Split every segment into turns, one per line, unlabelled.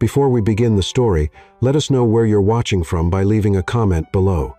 Before we begin the story, let us know where you're watching from by leaving a comment below.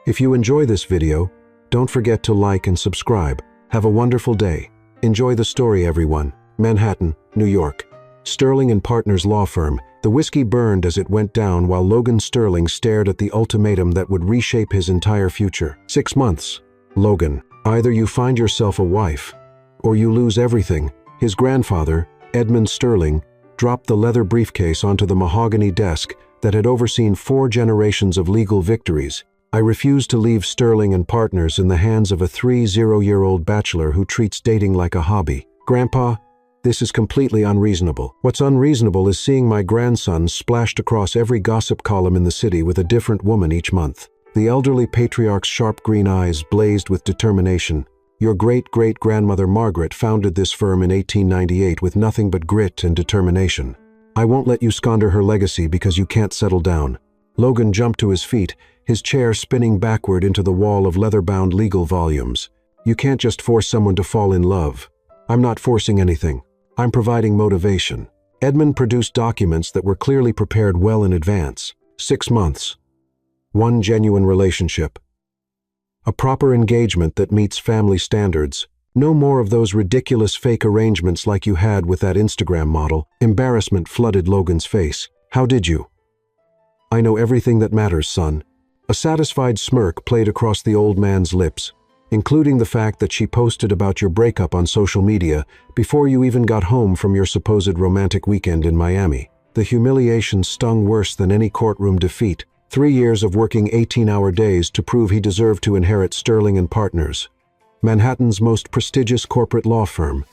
If you enjoy this video, don't forget to like and subscribe. Have a wonderful day. Enjoy the story, everyone. Manhattan, New York. Sterling and Partners law firm. The whiskey burned as it went down while Logan Sterling stared at the ultimatum that would reshape his entire future. 6 months. Logan, either you find yourself a wife, or you lose everything. His grandfather, Edmund Sterling, dropped the leather briefcase onto the mahogany desk that had overseen 4 generations of legal victories. I refuse to leave Sterling and Partners in the hands of a 30-year-old bachelor who treats dating like a hobby. Grandpa, this is completely unreasonable. What's unreasonable is seeing my grandson splashed across every gossip column in the city with a different woman each month. The elderly patriarch's sharp green eyes blazed with determination. Your great-great-grandmother Margaret founded this firm in 1898 with nothing but grit and determination. I won't let you squander her legacy because you can't settle down. Logan jumped to his feet, his chair spinning backward into the wall of leather-bound legal volumes. You can't just force someone to fall in love. I'm not forcing anything. I'm providing motivation. Edmund produced documents that were clearly prepared well in advance. 6 months. 1 genuine relationship. A proper engagement that meets family standards. No more of those ridiculous fake arrangements like you had with that Instagram model. Embarrassment flooded Logan's face. How did you? I know everything that matters, son. A satisfied smirk played across the old man's lips, including the fact that she posted about your breakup on social media before you even got home from your supposed romantic weekend in Miami. The humiliation stung worse than any courtroom defeat. 3 years of working 18-hour days to prove he deserved to inherit Sterling and Partners, Manhattan's most prestigious corporate law firm,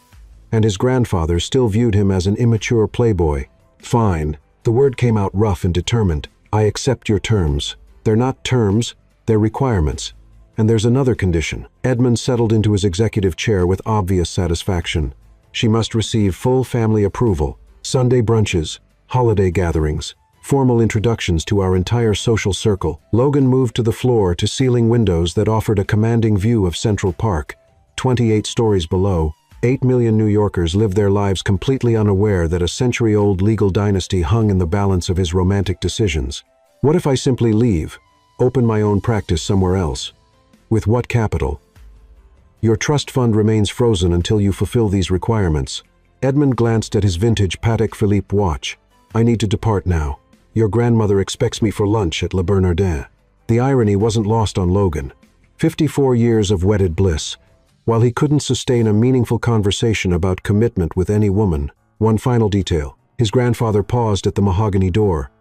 and his grandfather still viewed him as an immature playboy. Fine. The word came out rough and determined. I accept your terms. They're not terms, they're requirements. And there's another condition. Edmund settled into his executive chair with obvious satisfaction. She must receive full family approval. Sunday brunches, holiday gatherings, formal introductions to our entire social circle. Logan moved to the floor-to-ceiling windows that offered a commanding view of Central Park. 28 stories below, 8 million New Yorkers lived their lives completely unaware that a century-old legal dynasty hung in the balance of his romantic decisions. What if I simply leave, open my own practice somewhere else? With what capital? Your trust fund remains frozen until you fulfill these requirements. Edmund glanced at his vintage Patek Philippe watch. I need to depart now. Your grandmother expects me for lunch at Le Bernardin. The irony wasn't lost on Logan. 54 years of wedded bliss. While he couldn't sustain a meaningful conversation about commitment with any woman. One final detail. His grandfather paused at the mahogany door,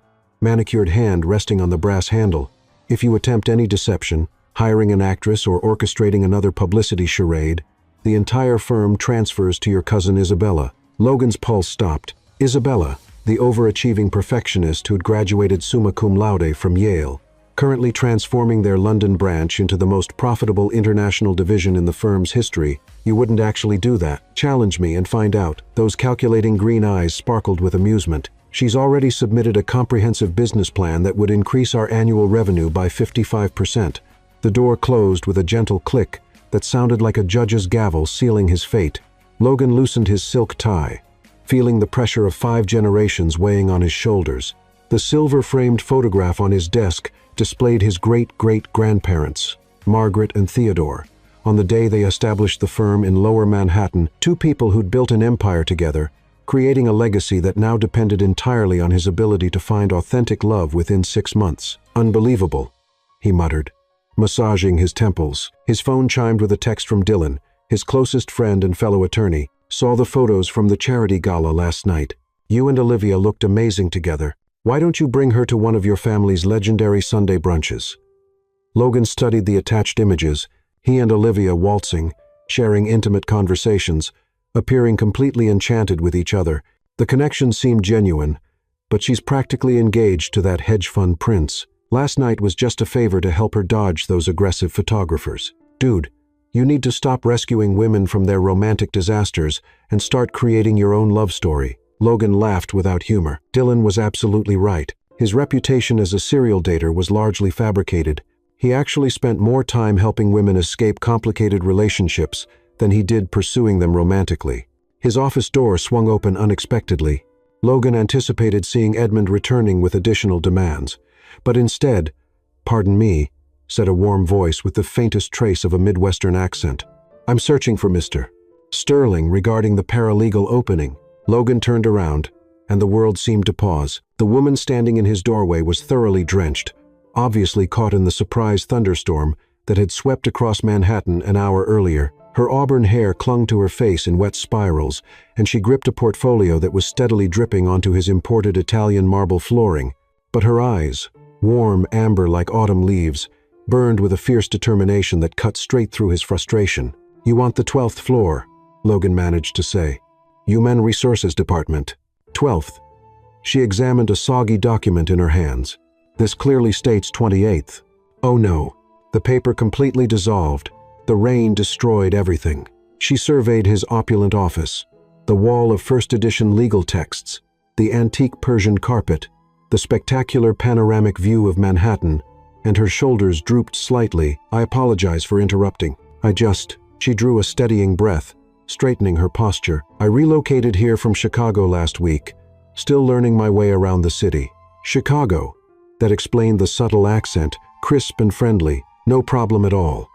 manicured hand resting on the brass handle. If you attempt any deception, hiring an actress or orchestrating another publicity charade, the entire firm transfers to your cousin Isabella. Logan's pulse stopped. Isabella, the overachieving perfectionist who'd graduated summa cum laude from Yale, currently transforming their London branch into the most profitable international division in the firm's history. You wouldn't actually do that. Challenge me and find out. Those calculating green eyes sparkled with amusement. She's already submitted a comprehensive business plan that would increase our annual revenue by 55%. The door closed with a gentle click that sounded like a judge's gavel sealing his fate. Logan loosened his silk tie, feeling the pressure of 5 generations weighing on his shoulders. The silver-framed photograph on his desk displayed his great-great-grandparents, Margaret and Theodore. On the day they established the firm in Lower Manhattan, 2 people who'd built an empire together, creating a legacy that now depended entirely on his ability to find authentic love within 6 months. Unbelievable, he muttered, massaging his temples. His phone chimed with a text from Dylan, his closest friend and fellow attorney. Saw the photos from the charity gala last night. You and Olivia looked amazing together. Why don't you bring her to one of your family's legendary Sunday brunches? Logan studied the attached images, he and Olivia waltzing, sharing intimate conversations, appearing completely enchanted with each other. The connection seemed genuine, but she's practically engaged to that hedge fund prince. Last night was just a favor to help her dodge those aggressive photographers. Dude, you need to stop rescuing women from their romantic disasters and start creating your own love story. Logan laughed without humor. Dylan was absolutely right. His reputation as a serial dater was largely fabricated. He actually spent more time helping women escape complicated relationships than he did pursuing them romantically. His office door swung open unexpectedly. Logan anticipated seeing Edmund returning with additional demands. But instead, "Pardon me," said a warm voice with the faintest trace of a Midwestern accent. "I'm searching for Mr. Sterling regarding the paralegal opening." Logan turned around, and the world seemed to pause. The woman standing in his doorway was thoroughly drenched, obviously caught in the surprise thunderstorm that had swept across Manhattan an hour earlier. Her auburn hair clung to her face in wet spirals, and she gripped a portfolio that was steadily dripping onto his imported Italian marble flooring. But her eyes, warm amber like autumn leaves, burned with a fierce determination that cut straight through his frustration. "You want the 12th floor," Logan managed to say. "Human Resources Department. 12th. She examined a soggy document in her hands. "This clearly states 28th. "Oh no." The paper completely dissolved. The rain destroyed everything. She surveyed his opulent office. The wall of first edition legal texts, the antique Persian carpet, the spectacular panoramic view of Manhattan, and her shoulders drooped slightly. "I apologize for interrupting. She drew a steadying breath, straightening her posture. "I relocated here from Chicago last week, still learning my way around the city." "Chicago." That explained the subtle accent, crisp and friendly. "No problem at all."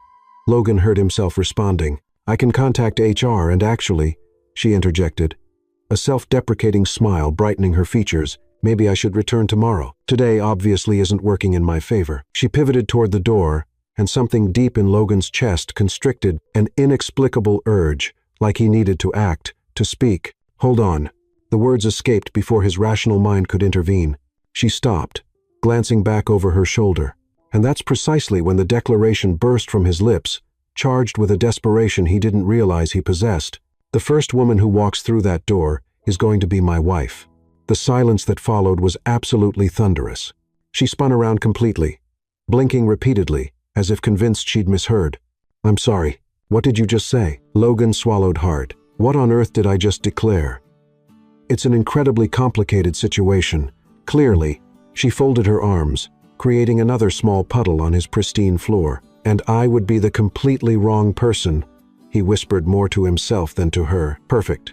Logan heard himself responding. "I can contact HR and actually," she interjected, a self-deprecating smile brightening her features, "maybe I should return tomorrow. Today obviously isn't working in my favor." She pivoted toward the door, and something deep in Logan's chest constricted, an inexplicable urge, like he needed to act, to speak. "Hold on." The words escaped before his rational mind could intervene. She stopped, glancing back over her shoulder. And that's precisely when the declaration burst from his lips, charged with a desperation he didn't realize he possessed. "The first woman who walks through that door is going to be my wife." The silence that followed was absolutely thunderous. She spun around completely, blinking repeatedly, as if convinced she'd misheard. "I'm sorry. What did you just say?" Logan swallowed hard. "What on earth did I just declare?" "It's an incredibly complicated situation. Clearly." She folded her arms, creating another small puddle on his pristine floor. "And I would be the completely wrong person," he whispered more to himself than to her. "Perfect.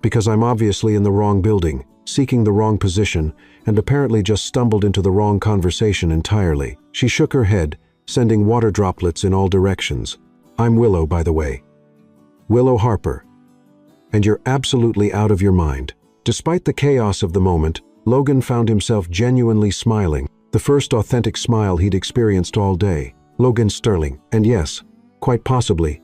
Because I'm obviously in the wrong building, seeking the wrong position, and apparently just stumbled into the wrong conversation entirely." She shook her head, sending water droplets in all directions. "I'm Willow, by the way. Willow Harper. And you're absolutely out of your mind." Despite the chaos of the moment, Logan found himself genuinely smiling, the first authentic smile he'd experienced all day. "Logan Sterling. And yes, quite possibly,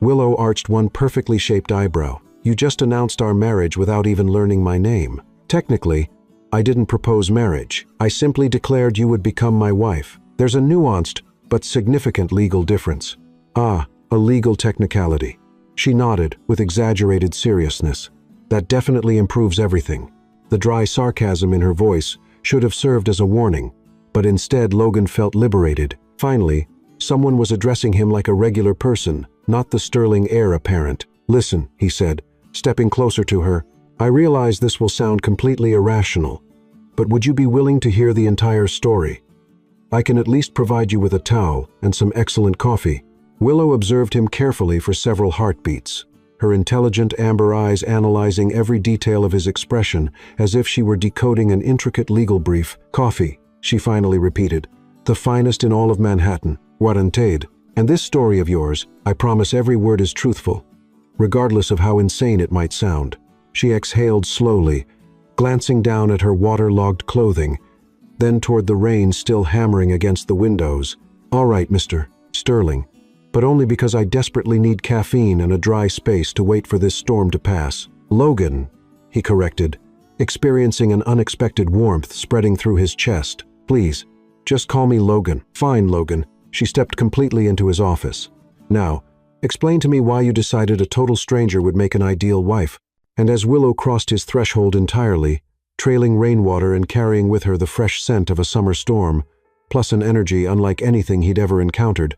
Willow arched one perfectly shaped eyebrow. "You just announced our marriage without even learning my name." "Technically, I didn't propose marriage. I simply declared you would become my wife. There's a nuanced but significant legal difference." "Ah, a legal technicality." She nodded with exaggerated seriousness. "That definitely improves everything." The dry sarcasm in her voice should have served as a warning, but instead Logan felt liberated. Finally, someone was addressing him like a regular person, not the Sterling heir apparent. "Listen," he said, stepping closer to her, "I realize this will sound completely irrational, but would you be willing to hear the entire story? I can at least provide you with a towel and some excellent coffee." Willow observed him carefully for several heartbeats, her intelligent amber eyes analyzing every detail of his expression as if she were decoding an intricate legal brief. "Coffee," she finally repeated. "The finest in all of Manhattan, guaranteed. And this story of yours, I promise every word is truthful, regardless of how insane it might sound." She exhaled slowly, glancing down at her waterlogged clothing, then toward the rain still hammering against the windows. "All right, Mr. Sterling. But only because I desperately need caffeine and a dry space to wait for this storm to pass." "Logan," he corrected, experiencing an unexpected warmth spreading through his chest. "Please, just call me Logan." "Fine, Logan." She stepped completely into his office. "Now, explain to me why you decided a total stranger would make an ideal wife." And as Willow crossed his threshold entirely, trailing rainwater and carrying with her the fresh scent of a summer storm, plus an energy unlike anything he'd ever encountered,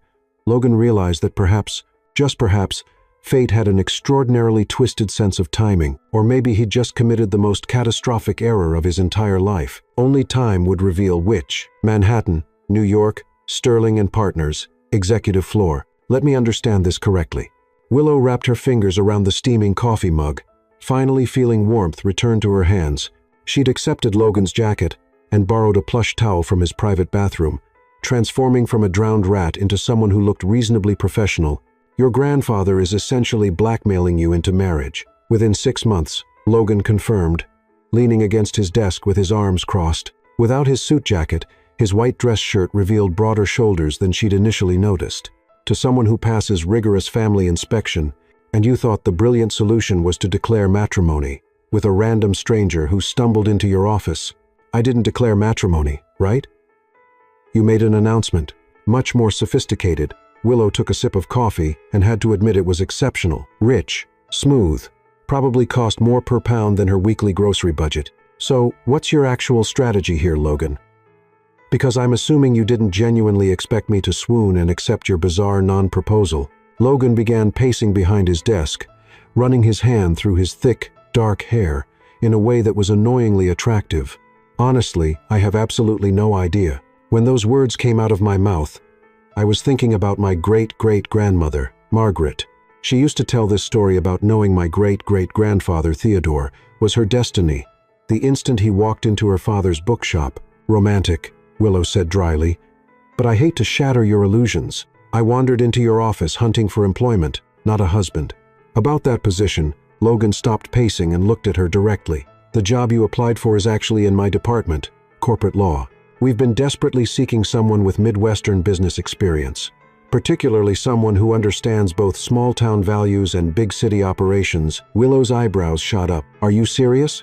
Logan realized that perhaps, just perhaps, fate had an extraordinarily twisted sense of timing, or maybe he'd just committed the most catastrophic error of his entire life. Only time would reveal which. Manhattan, New York, Sterling and Partners, executive floor. Let me understand this correctly. Willow wrapped her fingers around the steaming coffee mug, Finally feeling warmth return to her hands, she'd accepted Logan's jacket and borrowed a plush towel from his private bathroom, transforming from a drowned rat into someone who looked reasonably professional. Your grandfather is essentially blackmailing you into marriage. Within 6 months, Logan confirmed, leaning against his desk with his arms crossed. Without his suit jacket, his white dress shirt revealed broader shoulders than she'd initially noticed. To someone who passes rigorous family inspection, and you thought the brilliant solution was to declare matrimony with a random stranger who stumbled into your office. I didn't declare matrimony, right? You made an announcement, much more sophisticated. Willow took a sip of coffee and had to admit it was exceptional, rich, smooth, probably cost more per pound than her weekly grocery budget. So, what's your actual strategy here, Logan? Because I'm assuming you didn't genuinely expect me to swoon and accept your bizarre non-proposal. Logan began pacing behind his desk, running his hand through his thick, dark hair in a way that was annoyingly attractive. Honestly, I have absolutely no idea. When those words came out of my mouth, I was thinking about my great-great-grandmother, Margaret. She used to tell this story about knowing my great-great-grandfather, Theodore, was her destiny. The instant he walked into her father's bookshop. Romantic, Willow said dryly. But I hate to shatter your illusions. I wandered into your office hunting for employment, not a husband. About that position, Logan stopped pacing and looked at her directly. The job you applied for is actually in my department, corporate law. We've been desperately seeking someone with Midwestern business experience, particularly someone who understands both small-town values and big-city operations. Willow's eyebrows shot up. Are you serious?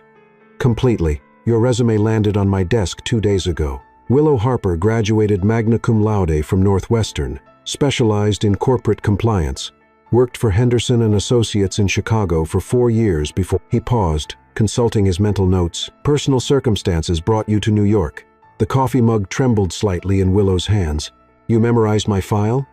Completely. Your resume landed on my desk 2 days ago. Willow Harper graduated magna cum laude from Northwestern, specialized in corporate compliance. Worked for Henderson and Associates in Chicago for 4 years before he paused, consulting his mental notes. Personal circumstances brought you to New York. The coffee mug trembled slightly in Willow's hands. You memorized my file?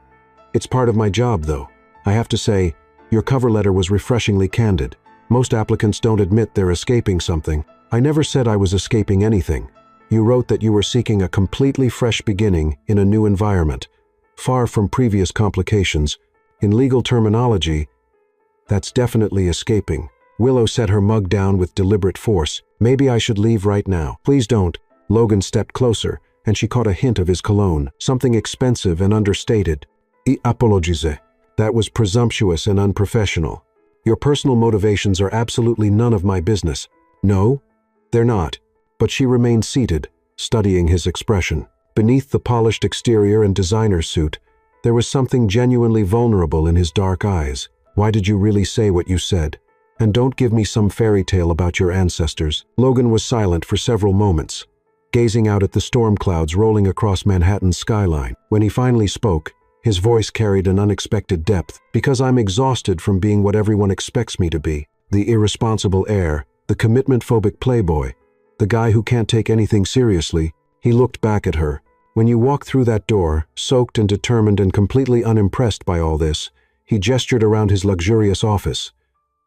It's part of my job, though. I have to say, your cover letter was refreshingly candid. Most applicants don't admit they're escaping something. I never said I was escaping anything. You wrote that you were seeking a completely fresh beginning in a new environment, far from previous complications. In legal terminology, that's definitely escaping. Willow set her mug down with deliberate force. Maybe I should leave right now. Please don't. Logan stepped closer, and she caught a hint of his cologne, something expensive and understated. I apologize. That was presumptuous and unprofessional. Your personal motivations are absolutely none of my business. No, they're not. But she remained seated, studying his expression. Beneath the polished exterior and designer suit, there was something genuinely vulnerable in his dark eyes. Why did you really say what you said? And don't give me some fairy tale about your ancestors. Logan was silent for several moments, gazing out at the storm clouds rolling across Manhattan's skyline. When he finally spoke, his voice carried an unexpected depth. Because I'm exhausted from being what everyone expects me to be. The irresponsible heir, the commitment-phobic playboy, the guy who can't take anything seriously. He looked back at her. When you walked through that door, soaked and determined and completely unimpressed by all this, he gestured around his luxurious office.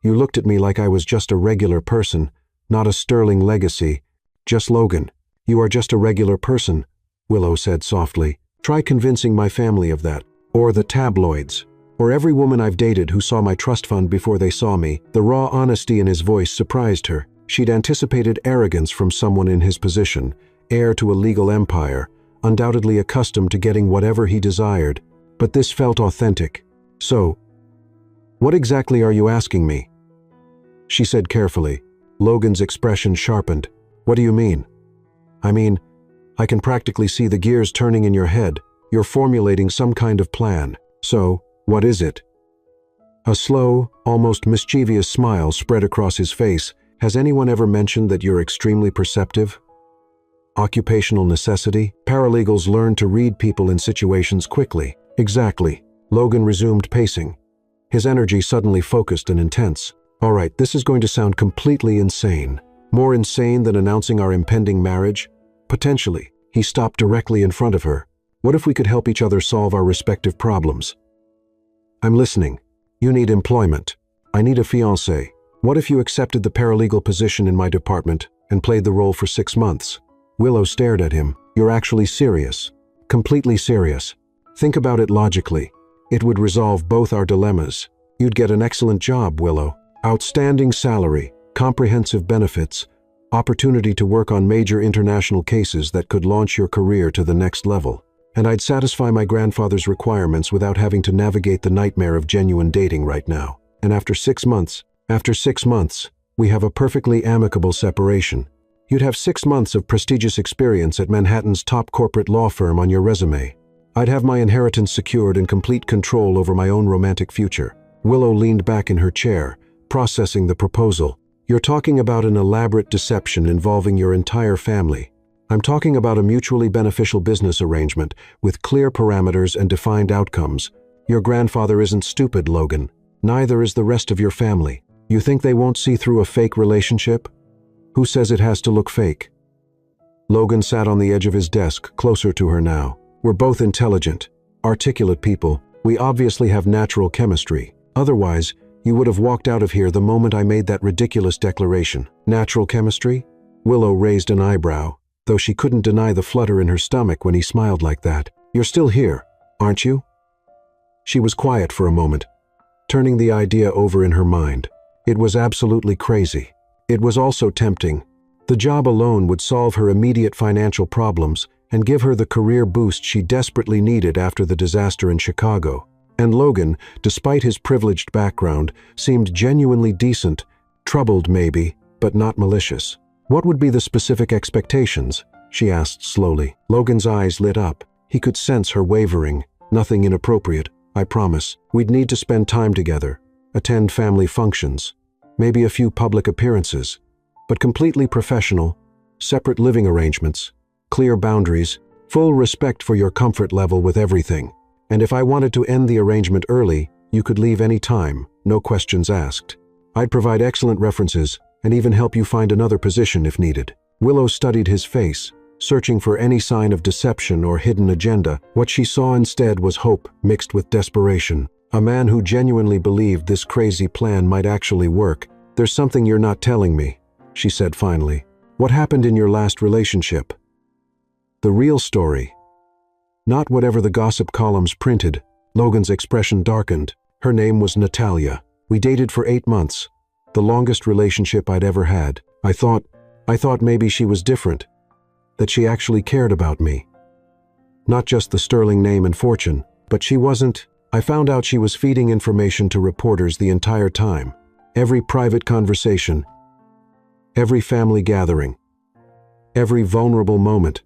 You looked at me like I was just a regular person, not a sterling legacy. Just Logan. You are just a regular person, Willow said softly. Try convincing my family of that. Or the tabloids. Or every woman I've dated who saw my trust fund before they saw me. The raw honesty in his voice surprised her. She'd anticipated arrogance from someone in his position, heir to a legal empire, undoubtedly accustomed to getting whatever he desired. But this felt authentic. So, what exactly are you asking me? She said carefully. Logan's expression sharpened. What do you mean? I mean, I can practically see the gears turning in your head. You're formulating some kind of plan. So, what is it? A slow, almost mischievous smile spread across his face. Has anyone ever mentioned that you're extremely perceptive? Occupational necessity? Paralegals learn to read people in situations quickly. Exactly. Logan resumed pacing, his energy suddenly focused and intense. All right, this is going to sound completely insane. More insane than announcing our impending marriage? Potentially. He stopped directly in front of her. What if we could help each other solve our respective problems? I'm listening. You need employment. I need a fiancé. What if you accepted the paralegal position in my department and played the role for 6 months? Willow stared at him. You're actually serious. Completely serious. Think about it logically. It would resolve both our dilemmas. You'd get an excellent job, Willow. Outstanding salary, comprehensive benefits, opportunity to work on major international cases that could launch your career to the next level. And I'd satisfy my grandfather's requirements without having to navigate the nightmare of genuine dating right now. And after 6 months, we have a perfectly amicable separation. You'd have 6 months of prestigious experience at Manhattan's top corporate law firm on your resume. I'd have my inheritance secured and complete control over my own romantic future. Willow leaned back in her chair, processing the proposal. You're talking about an elaborate deception involving your entire family. I'm talking about a mutually beneficial business arrangement with clear parameters and defined outcomes. Your grandfather isn't stupid, Logan. Neither is the rest of your family. You think they won't see through a fake relationship? Who says it has to look fake? Logan sat on the edge of his desk, closer to her now. We're both intelligent, articulate people. We obviously have natural chemistry. Otherwise, you would have walked out of here the moment I made that ridiculous declaration. Natural chemistry? Willow raised an eyebrow, though she couldn't deny the flutter in her stomach when he smiled like that. You're still here, aren't you? She was quiet for a moment, turning the idea over in her mind. It was absolutely crazy. It was also tempting. The job alone would solve her immediate financial problems and give her the career boost she desperately needed after the disaster in Chicago. And Logan, despite his privileged background, seemed genuinely decent, troubled maybe, but not malicious. What would be the specific expectations? She asked slowly. Logan's eyes lit up. He could sense her wavering. Nothing inappropriate, I promise. We'd need to spend time together, attend family functions, maybe a few public appearances, but completely professional, separate living arrangements, clear boundaries, full respect for your comfort level with everything. And if I wanted to end the arrangement early, you could leave any time, no questions asked. I'd provide excellent references and even help you find another position if needed. Willow studied his face, searching for any sign of deception or hidden agenda. What she saw instead was hope mixed with desperation. A man who genuinely believed this crazy plan might actually work. There's something you're not telling me, she said finally. What happened in your last relationship? The real story. Not whatever the gossip columns printed. Logan's expression darkened. Her name was Natalia. We dated for 8 months. The longest relationship I'd ever had. I thought maybe she was different. That she actually cared about me. Not just the sterling name and fortune, but she wasn't. I found out she was feeding information to reporters the entire time. Every private conversation. Every family gathering. Every vulnerable moment.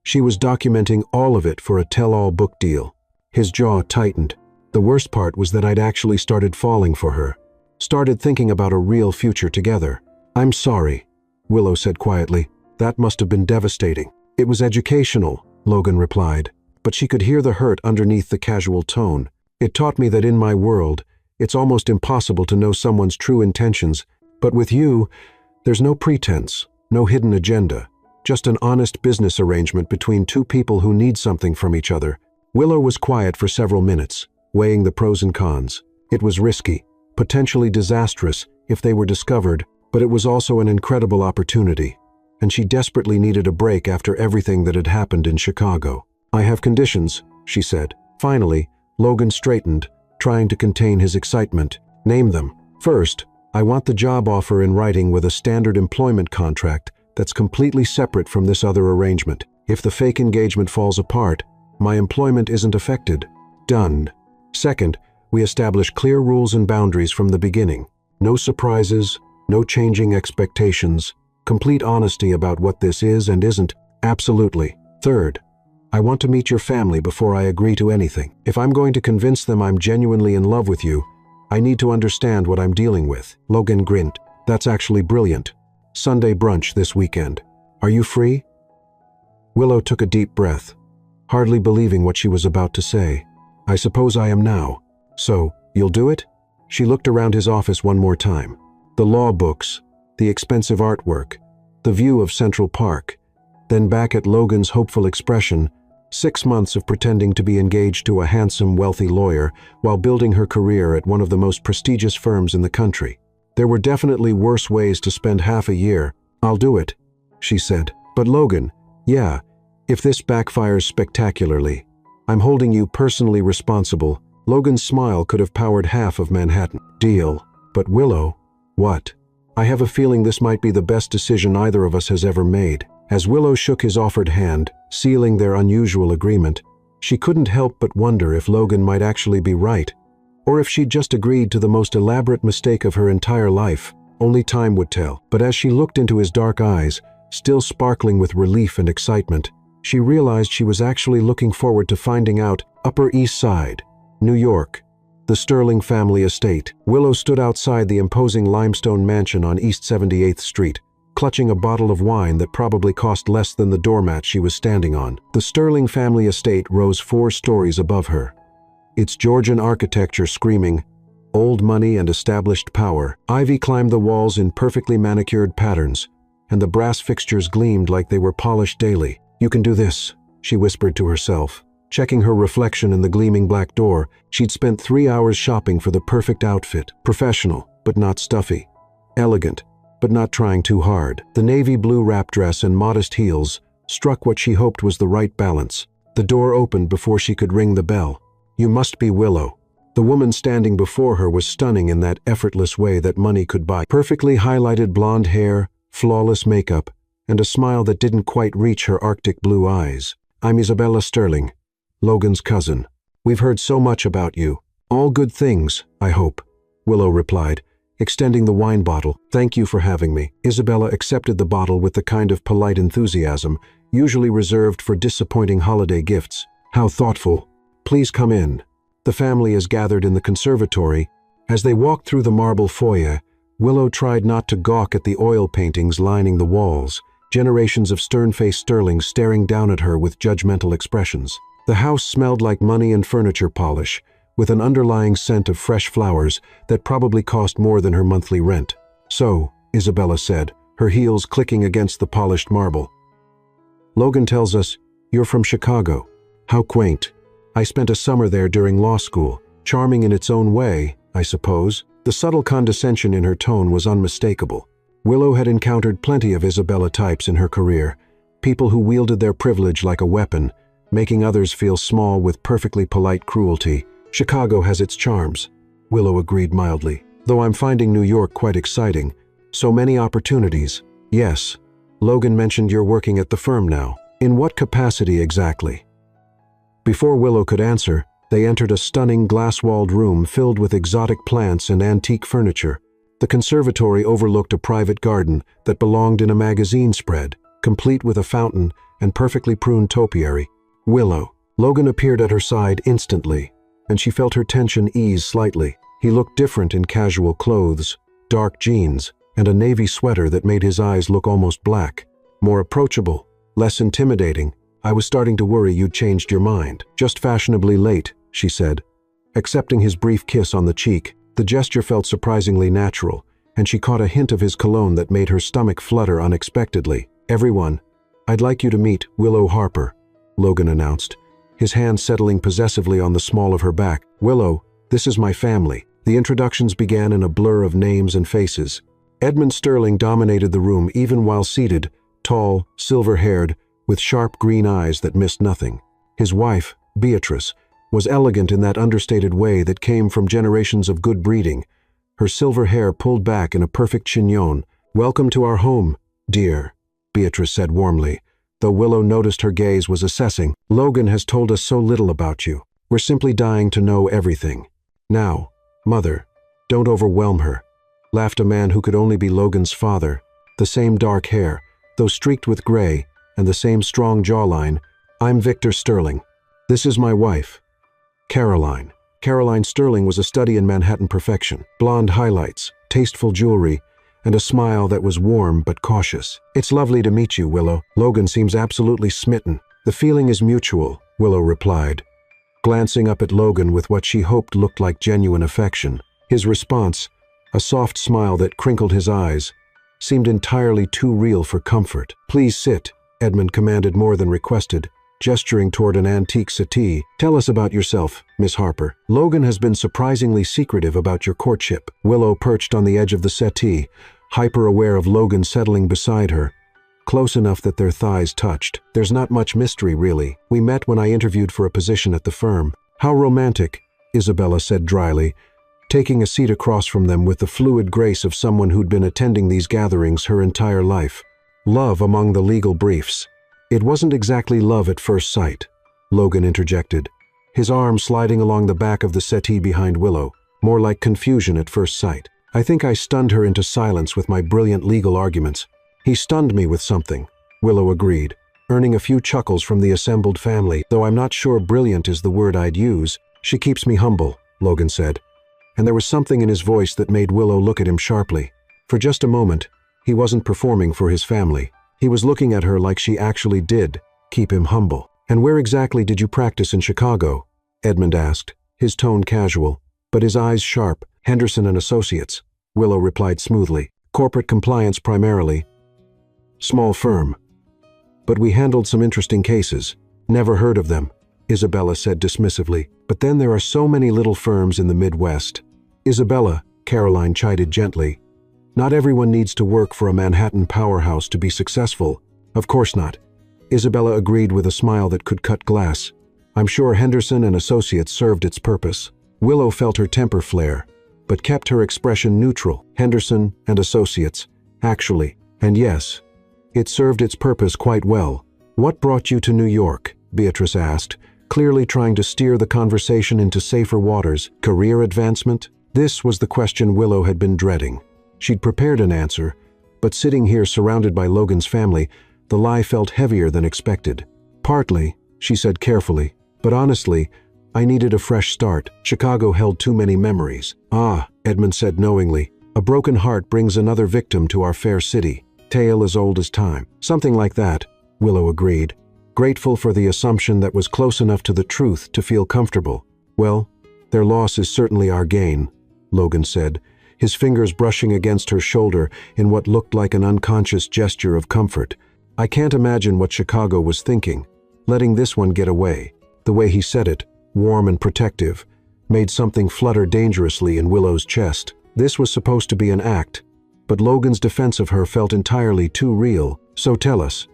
She was documenting all of it for a tell-all book deal. His jaw tightened. The worst part was that I'd actually started falling for her. Started thinking about a real future together. I'm sorry, Willow said quietly. That must have been devastating. It was educational, Logan replied, but she could hear the hurt underneath the casual tone. It taught me that in my world, it's almost impossible to know someone's true intentions, but with you, there's no pretense, no hidden agenda. Just an honest business arrangement between two people who need something from each other. Willow was quiet for several minutes, weighing the pros and cons. It was risky, potentially disastrous if they were discovered, but it was also an incredible opportunity, and she desperately needed a break after everything that had happened in Chicago. I have conditions, she said. Finally, Logan straightened, trying to contain his excitement. Name them. First, I want the job offer in writing with a standard employment contract that's completely separate from this other arrangement. If the fake engagement falls apart, my employment isn't affected. Done. Second, we establish clear rules and boundaries from the beginning. No surprises, no changing expectations, complete honesty about what this is and isn't. Absolutely. Third, I want to meet your family before I agree to anything. If I'm going to convince them I'm genuinely in love with you, I need to understand what I'm dealing with. Logan grinned. That's actually brilliant. Sunday brunch this weekend. Are you free? Willow took a deep breath, hardly believing what she was about to say. I suppose I am now. So, you'll do it? She looked around his office one more time. The law books, the expensive artwork, the view of Central Park, then back at Logan's hopeful expression, 6 months of pretending to be engaged to a handsome, wealthy lawyer while building her career at one of the most prestigious firms in the country. There were definitely worse ways to spend half a year. I'll do it, she said. But Logan, yeah, if this backfires spectacularly, I'm holding you personally responsible. Logan's smile could have powered half of Manhattan. Deal. But Willow, what? I have a feeling this might be the best decision either of us has ever made. As Willow shook his offered hand, sealing their unusual agreement, she couldn't help but wonder if Logan might actually be right, or if she'd just agreed to the most elaborate mistake of her entire life. Only time would tell. But as she looked into his dark eyes, still sparkling with relief and excitement, she realized she was actually looking forward to finding out. Upper East Side, New York, the Sterling family estate. Willow stood outside the imposing limestone mansion on East 78th Street, clutching a bottle of wine that probably cost less than the doormat she was standing on. The Sterling family estate rose 4 stories above her, its Georgian architecture screaming old money and established power. Ivy climbed the walls in perfectly manicured patterns, and the brass fixtures gleamed like they were polished daily. "You can do this," she whispered to herself. Checking her reflection in the gleaming black door, she'd spent 3 hours shopping for the perfect outfit. Professional, but not stuffy. Elegant, but not trying too hard. The navy blue wrap dress and modest heels struck what she hoped was the right balance. The door opened before she could ring the bell. "You must be Willow." The woman standing before her was stunning in that effortless way that money could buy. Perfectly highlighted blonde hair, flawless makeup, and a smile that didn't quite reach her Arctic blue eyes. "I'm Isabella Sterling, Logan's cousin. We've heard so much about you." "All good things, I hope," Willow replied, extending the wine bottle. "Thank you for having me." Isabella accepted the bottle with the kind of polite enthusiasm usually reserved for disappointing holiday gifts. "How thoughtful. Please come in." The family is gathered in the conservatory. As they walked through the marble foyer, Willow tried not to gawk at the oil paintings lining the walls, generations of stern-faced Sterlings staring down at her with judgmental expressions. The house smelled like money and furniture polish, with an underlying scent of fresh flowers that probably cost more than her monthly rent. "So," Isabella said, her heels clicking against the polished marble, "Logan tells us you're from Chicago. How quaint. I spent a summer there during law school. Charming in its own way, I suppose." The subtle condescension in her tone was unmistakable. Willow had encountered plenty of Isabella types in her career, people who wielded their privilege like a weapon, making others feel small with perfectly polite cruelty. "Chicago has its charms," Willow agreed mildly, "though I'm finding New York quite exciting. So many opportunities." "Yes. Logan mentioned you're working at the firm now. In what capacity exactly?" Before Willow could answer, they entered a stunning glass-walled room filled with exotic plants and antique furniture. The conservatory overlooked a private garden that belonged in a magazine spread, complete with a fountain and perfectly pruned topiary. "Willow." Logan appeared at her side instantly, and she felt her tension ease slightly. He looked different in casual clothes, dark jeans, and a navy sweater that made his eyes look almost black. More approachable, less intimidating. "I was starting to worry you'd changed your mind." "Just fashionably late," she said. Accepting his brief kiss on the cheek, the gesture felt surprisingly natural, and she caught a hint of his cologne that made her stomach flutter unexpectedly. "Everyone, I'd like you to meet Willow Harper," Logan announced, his hand settling possessively on the small of her back. "Willow, this is my family." The introductions began in a blur of names and faces. Edmund Sterling dominated the room even while seated, tall, silver-haired, with sharp green eyes that missed nothing. His wife, Beatrice, was elegant in that understated way that came from generations of good breeding, her silver hair pulled back in a perfect chignon. "Welcome to our home, dear," Beatrice said warmly, though Willow noticed her gaze was assessing. "Logan has told us so little about you. We're simply dying to know everything." "Now, Mother, don't overwhelm her," laughed a man who could only be Logan's father. The same dark hair, though streaked with gray, and the same strong jawline. "I'm Victor Sterling. This is my wife, Caroline." Caroline Sterling was a study in Manhattan perfection. Blonde highlights, tasteful jewelry, and a smile that was warm but cautious. "It's lovely to meet you, Willow." Logan seems absolutely smitten. "The feeling is mutual," Willow replied, glancing up at Logan with what she hoped looked like genuine affection. His response, a soft smile that crinkled his eyes, seemed entirely too real for comfort. "Please sit," Edmund commanded more than requested, gesturing toward an antique settee. "Tell us about yourself, Miss Harper." "Logan has been surprisingly secretive about your courtship." Willow perched on the edge of the settee, hyper-aware of Logan settling beside her, close enough that their thighs touched. "There's not much mystery, really. We met when I interviewed for a position at the firm." "How romantic," Isabella said dryly, taking a seat across from them with the fluid grace of someone who'd been attending these gatherings her entire life. Love among the legal briefs. It wasn't exactly love at first sight, Logan interjected, his arm sliding along the back of the settee behind Willow, more like confusion at first sight. I think I stunned her into silence with my brilliant legal arguments. He stunned me with something, Willow agreed, earning a few chuckles from the assembled family, though I'm not sure brilliant is the word I'd use. She keeps me humble, Logan said, and there was something in his voice that made Willow look at him sharply. For just a moment, he wasn't performing for his family. He was looking at her like she actually did keep him humble. And where exactly did you practice in Chicago? Edmund asked, his tone casual, but his eyes sharp. Henderson and Associates, Willow replied smoothly. Corporate compliance primarily. Small firm. But we handled some interesting cases. Never heard of them, Isabella said dismissively. But then there are so many little firms in the Midwest. Isabella, Caroline chided gently. Not everyone needs to work for a Manhattan powerhouse to be successful. Of course not. Isabella agreed with a smile that could cut glass. I'm sure Henderson and Associates served its purpose. Willow felt her temper flare, but kept her expression neutral. Henderson and Associates, actually. And yes, it served its purpose quite well. What brought you to New York? Beatrice asked, clearly trying to steer the conversation into safer waters. Career advancement? This was the question Willow had been dreading. She'd prepared an answer, but sitting here surrounded by Logan's family, the lie felt heavier than expected. Partly, she said carefully, but honestly, I needed a fresh start. Chicago held too many memories. Ah, Edmund said knowingly, a broken heart brings another victim to our fair city. Tale as old as time. Something like that, Willow agreed, grateful for the assumption that was close enough to the truth to feel comfortable. Well, their loss is certainly our gain, Logan said, his fingers brushing against her shoulder in what looked like an unconscious gesture of comfort. I can't imagine what Chicago was thinking, letting this one get away. The way he said it, warm and protective, made something flutter dangerously in Willow's chest. This was supposed to be an act, but Logan's defense of her felt entirely too real. So tell us,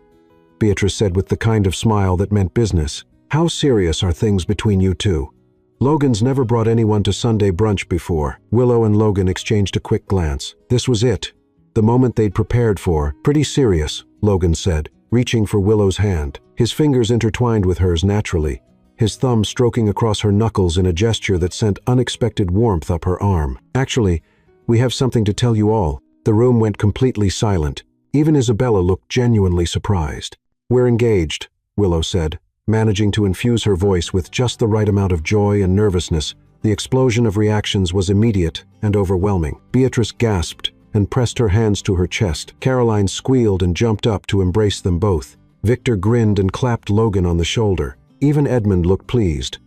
Beatrice said with the kind of smile that meant business. How serious are things between you two? Logan's never brought anyone to Sunday brunch before. Willow and Logan exchanged a quick glance. This was it, the moment they'd prepared for. Pretty serious, Logan said, reaching for Willow's hand. His fingers intertwined with hers naturally, his thumb stroking across her knuckles in a gesture that sent unexpected warmth up her arm. Actually, we have something to tell you all. The room went completely silent. Even Isabella looked genuinely surprised. We're engaged, Willow said, managing to infuse her voice with just the right amount of joy and nervousness. The explosion of reactions was immediate and overwhelming. Beatrice gasped and pressed her hands to her chest. Caroline squealed and jumped up to embrace them both. Victor grinned and clapped Logan on the shoulder. Even Edmund looked pleased,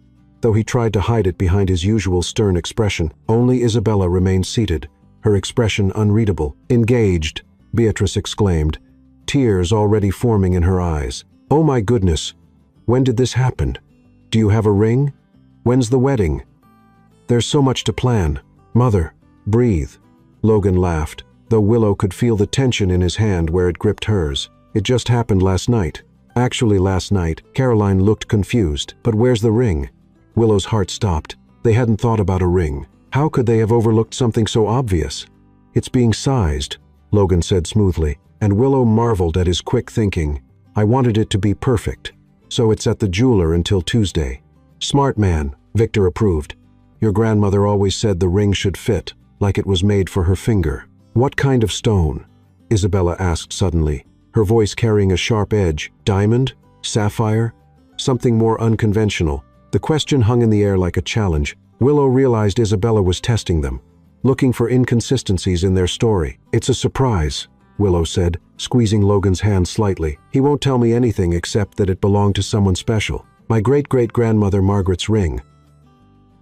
though he tried to hide it behind his usual stern expression. Only Isabella remained seated, her expression unreadable. Engaged, Beatrice exclaimed, tears already forming in her eyes. Oh my goodness, when did this happen? Do you have a ring? When's the wedding? There's so much to plan. Mother, breathe. Logan laughed, though Willow could feel the tension in his hand where it gripped hers. It just happened last night. Actually last night. Caroline looked confused. But where's the ring? Willow's heart stopped. They hadn't thought about a ring. How could they have overlooked something so obvious? It's being sized, Logan said smoothly, and Willow marveled at his quick thinking. I wanted it to be perfect, so it's at the jeweler until Tuesday. Smart man, Victor approved. Your grandmother always said the ring should fit, like it was made for her finger. What kind of stone? Isabella asked suddenly, her voice carrying a sharp edge. Diamond? Sapphire? Something more unconventional. The question hung in the air like a challenge. Willow realized Isabella was testing them, looking for inconsistencies in their story. It's a surprise, Willow said, squeezing Logan's hand slightly. He won't tell me anything except that it belonged to someone special. My great-great-grandmother Margaret's ring,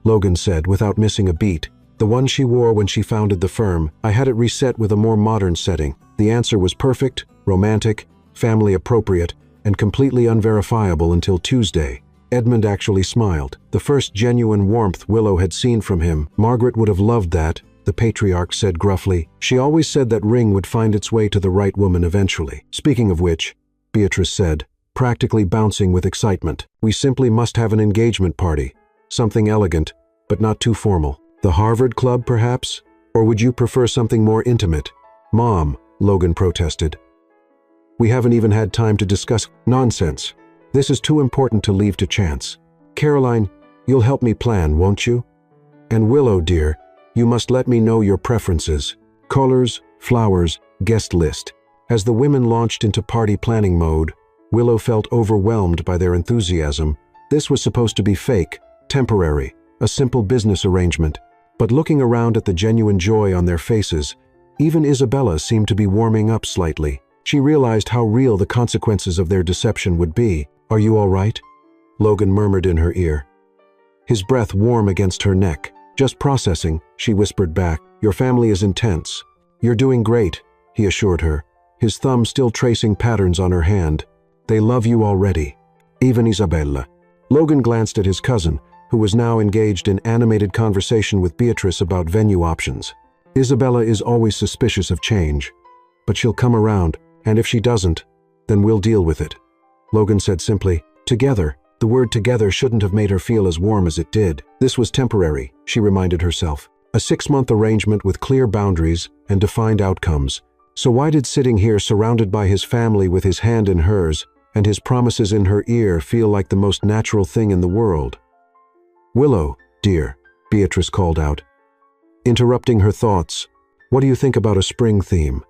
Logan said without missing a beat. The one she wore when she founded the firm. I had it reset with a more modern setting. The answer was perfect, romantic, family appropriate, and completely unverifiable until Tuesday. Edmund actually smiled, the first genuine warmth Willow had seen from him. Margaret would have loved that, the patriarch said gruffly. She always said that ring would find its way to the right woman eventually. Speaking of which, Beatrice said, practically bouncing with excitement, we simply must have an engagement party. Something elegant, but not too formal. The Harvard Club, perhaps? Or would you prefer something more intimate? Mom, Logan protested. We haven't even had time to discuss. Nonsense. This is too important to leave to chance. Caroline, you'll help me plan, won't you? And Willow, dear, you must let me know your preferences. Colors, flowers, guest list. As the women launched into party planning mode, Willow felt overwhelmed by their enthusiasm. This was supposed to be fake, temporary, a simple business arrangement. But looking around at the genuine joy on their faces, even Isabella seemed to be warming up slightly. She realized how real the consequences of their deception would be. Are you all right? Logan murmured in her ear, his breath warm against her neck. Just processing, she whispered back. Your family is intense. You're doing great, he assured her, his thumb still tracing patterns on her hand. They love you already. Even Isabella. Logan glanced at his cousin, who was now engaged in animated conversation with Beatrice about venue options. Isabella is always suspicious of change, but she'll come around, and if she doesn't, then we'll deal with it. Logan said simply, together. The word together shouldn't have made her feel as warm as it did. This was temporary, she reminded herself. A 6-month arrangement with clear boundaries and defined outcomes. So why did sitting here surrounded by his family with his hand in hers and his promises in her ear feel like the most natural thing in the world? Willow, dear, Beatrice called out, interrupting her thoughts. What do you think about a spring theme?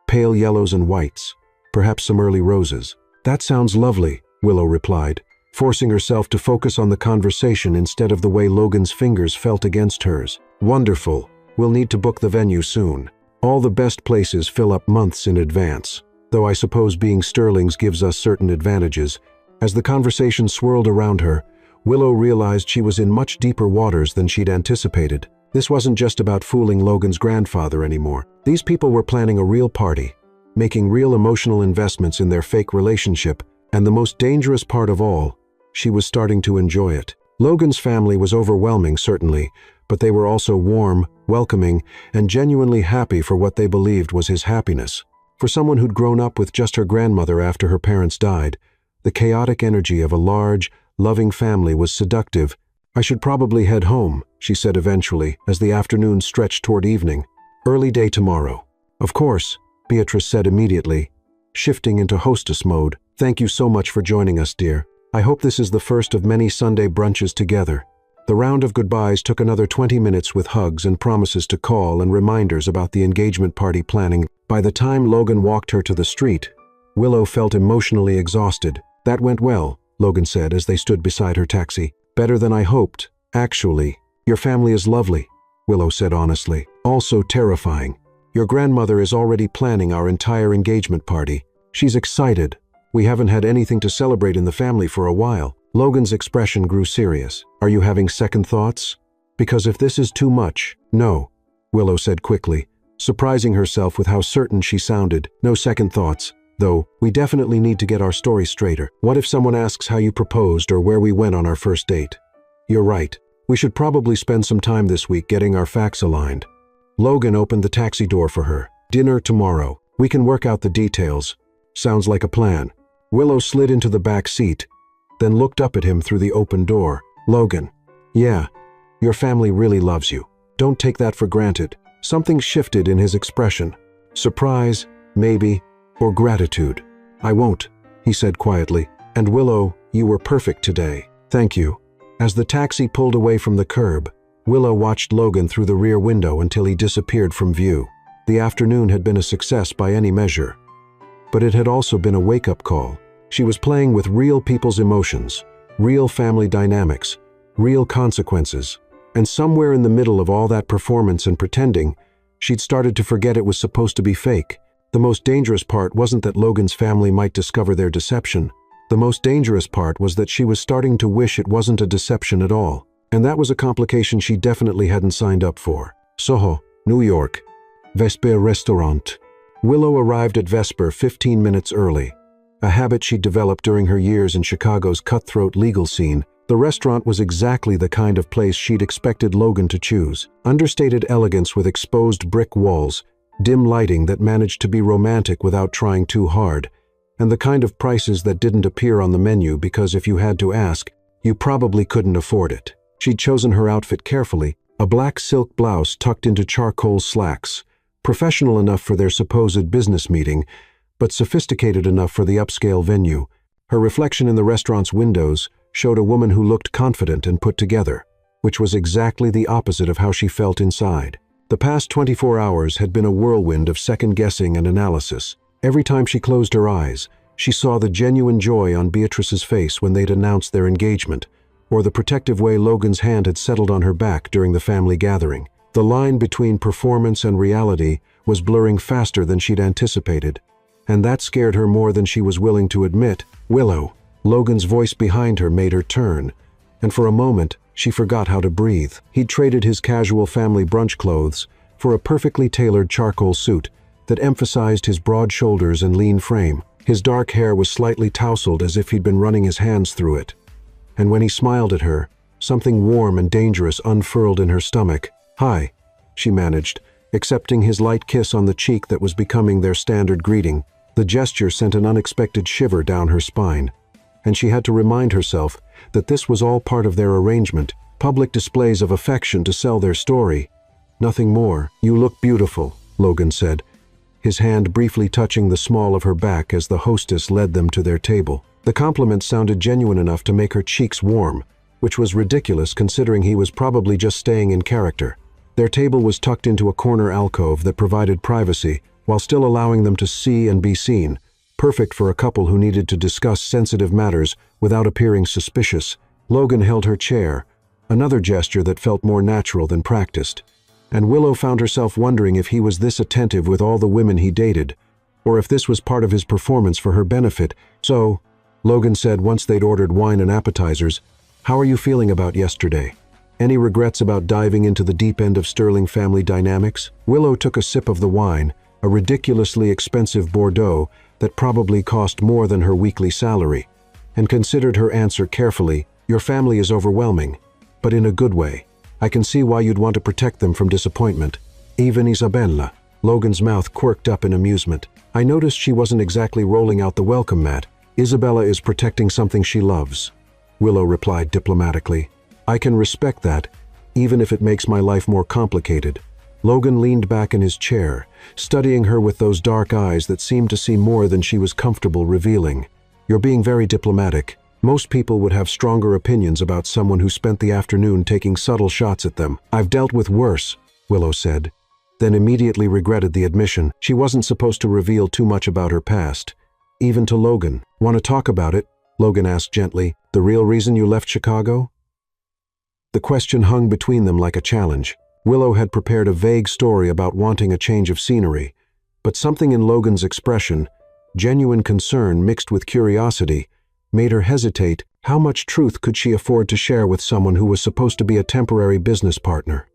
Pale yellows and whites, perhaps some early roses. That sounds lovely, Willow replied, forcing herself to focus on the conversation instead of the way Logan's fingers felt against hers. Wonderful. We'll need to book the venue soon. All the best places fill up months in advance, though I suppose being Sterling's gives us certain advantages. As the conversation swirled around her, Willow realized she was in much deeper waters than she'd anticipated. This wasn't just about fooling Logan's grandfather anymore. These people were planning a real party, making real emotional investments in their fake relationship, and the most dangerous part of all, she was starting to enjoy it. Logan's family was overwhelming, certainly, but they were also warm, welcoming, and genuinely happy for what they believed was his happiness. For someone who'd grown up with just her grandmother after her parents died, the chaotic energy of a large, loving family was seductive. I should probably head home, she said eventually, as the afternoon stretched toward evening. Early day tomorrow. Of course, Beatrice said immediately, shifting into hostess mode. Thank you so much for joining us, dear. I hope this is the first of many Sunday brunches together. The round of goodbyes took another 20 minutes with hugs and promises to call and reminders about the engagement party planning. By the time Logan walked her to the street, Willow felt emotionally exhausted. That went well, Logan said as they stood beside her taxi. Better than I hoped. Actually, your family is lovely, Willow said honestly. Also terrifying. Your grandmother is already planning our entire engagement party. She's excited. We haven't had anything to celebrate in the family for a while. Logan's expression grew serious. Are you having second thoughts? Because if this is too much… No, Willow said quickly, surprising herself with how certain she sounded. No second thoughts, though we definitely need to get our story straighter. What if someone asks how you proposed or where we went on our first date? You're right. We should probably spend some time this week getting our facts aligned. Logan opened the taxi door for her. Dinner tomorrow. We can work out the details. Sounds like a plan. Willow slid into the back seat, then looked up at him through the open door. Logan. Yeah, your family really loves you. Don't take that for granted. Something shifted in his expression. Surprise, maybe, or gratitude. I won't, he said quietly. And Willow, you were perfect today. Thank you. As the taxi pulled away from the curb, Willow watched Logan through the rear window until he disappeared from view. The afternoon had been a success by any measure. But it had also been a wake-up call. She was playing with real people's emotions, real family dynamics, real consequences. And somewhere in the middle of all that performance and pretending, she'd started to forget it was supposed to be fake. The most dangerous part wasn't that Logan's family might discover their deception. The most dangerous part was that she was starting to wish it wasn't a deception at all. And that was a complication she definitely hadn't signed up for. Soho, New York. Vesper Restaurant. Willow arrived at Vesper 15 minutes early, a habit she'd developed during her years in Chicago's cutthroat legal scene. The restaurant was exactly the kind of place she'd expected Logan to choose. Understated elegance with exposed brick walls, dim lighting that managed to be romantic without trying too hard, and the kind of prices that didn't appear on the menu because if you had to ask, you probably couldn't afford it. She'd chosen her outfit carefully, a black silk blouse tucked into charcoal slacks, professional enough for their supposed business meeting, but sophisticated enough for the upscale venue. Her reflection in the restaurant's windows showed a woman who looked confident and put together, which was exactly the opposite of how she felt inside. The past 24 hours had been a whirlwind of second-guessing and analysis. Every time she closed her eyes, she saw the genuine joy on Beatrice's face when they'd announced their engagement, or the protective way Logan's hand had settled on her back during the family gathering. The line between performance and reality was blurring faster than she'd anticipated, and that scared her more than she was willing to admit. "Willow." Logan's voice behind her made her turn, and for a moment, she forgot how to breathe. He'd traded his casual family brunch clothes for a perfectly tailored charcoal suit that emphasized his broad shoulders and lean frame. His dark hair was slightly tousled as if he'd been running his hands through it. And when he smiled at her, something warm and dangerous unfurled in her stomach. "Hi," she managed, accepting his light kiss on the cheek that was becoming their standard greeting. The gesture sent an unexpected shiver down her spine, and she had to remind herself that this was all part of their arrangement, public displays of affection to sell their story. Nothing more. "You look beautiful," Logan said, his hand briefly touching the small of her back as the hostess led them to their table. The compliment sounded genuine enough to make her cheeks warm, which was ridiculous considering he was probably just staying in character. Their table was tucked into a corner alcove that provided privacy while still allowing them to see and be seen, perfect for a couple who needed to discuss sensitive matters without appearing suspicious. Logan held her chair, another gesture that felt more natural than practiced, and Willow found herself wondering if he was this attentive with all the women he dated, or if this was part of his performance for her benefit. "So," Logan said once they'd ordered wine and appetizers, "how are you feeling about yesterday? Any regrets about diving into the deep end of Sterling family dynamics?" Willow took a sip of the wine, a ridiculously expensive Bordeaux that probably cost more than her weekly salary, and considered her answer carefully. "Your family is overwhelming, but in a good way. I can see why you'd want to protect them from disappointment. Even Isabella." Logan's mouth quirked up in amusement. "I noticed she wasn't exactly rolling out the welcome mat." "Isabella is protecting something she loves," Willow replied diplomatically. "I can respect that, even if it makes my life more complicated." Logan leaned back in his chair, studying her with those dark eyes that seemed to see more than she was comfortable revealing. "You're being very diplomatic. Most people would have stronger opinions about someone who spent the afternoon taking subtle shots at them." "I've dealt with worse," Willow said, then immediately regretted the admission. She wasn't supposed to reveal too much about her past, even to Logan. "Want to talk about it?" Logan asked gently. "The real reason you left Chicago?" The question hung between them like a challenge. Willow had prepared a vague story about wanting a change of scenery, but something in Logan's expression, genuine concern mixed with curiosity, made her hesitate. How much truth could she afford to share with someone who was supposed to be a temporary business partner?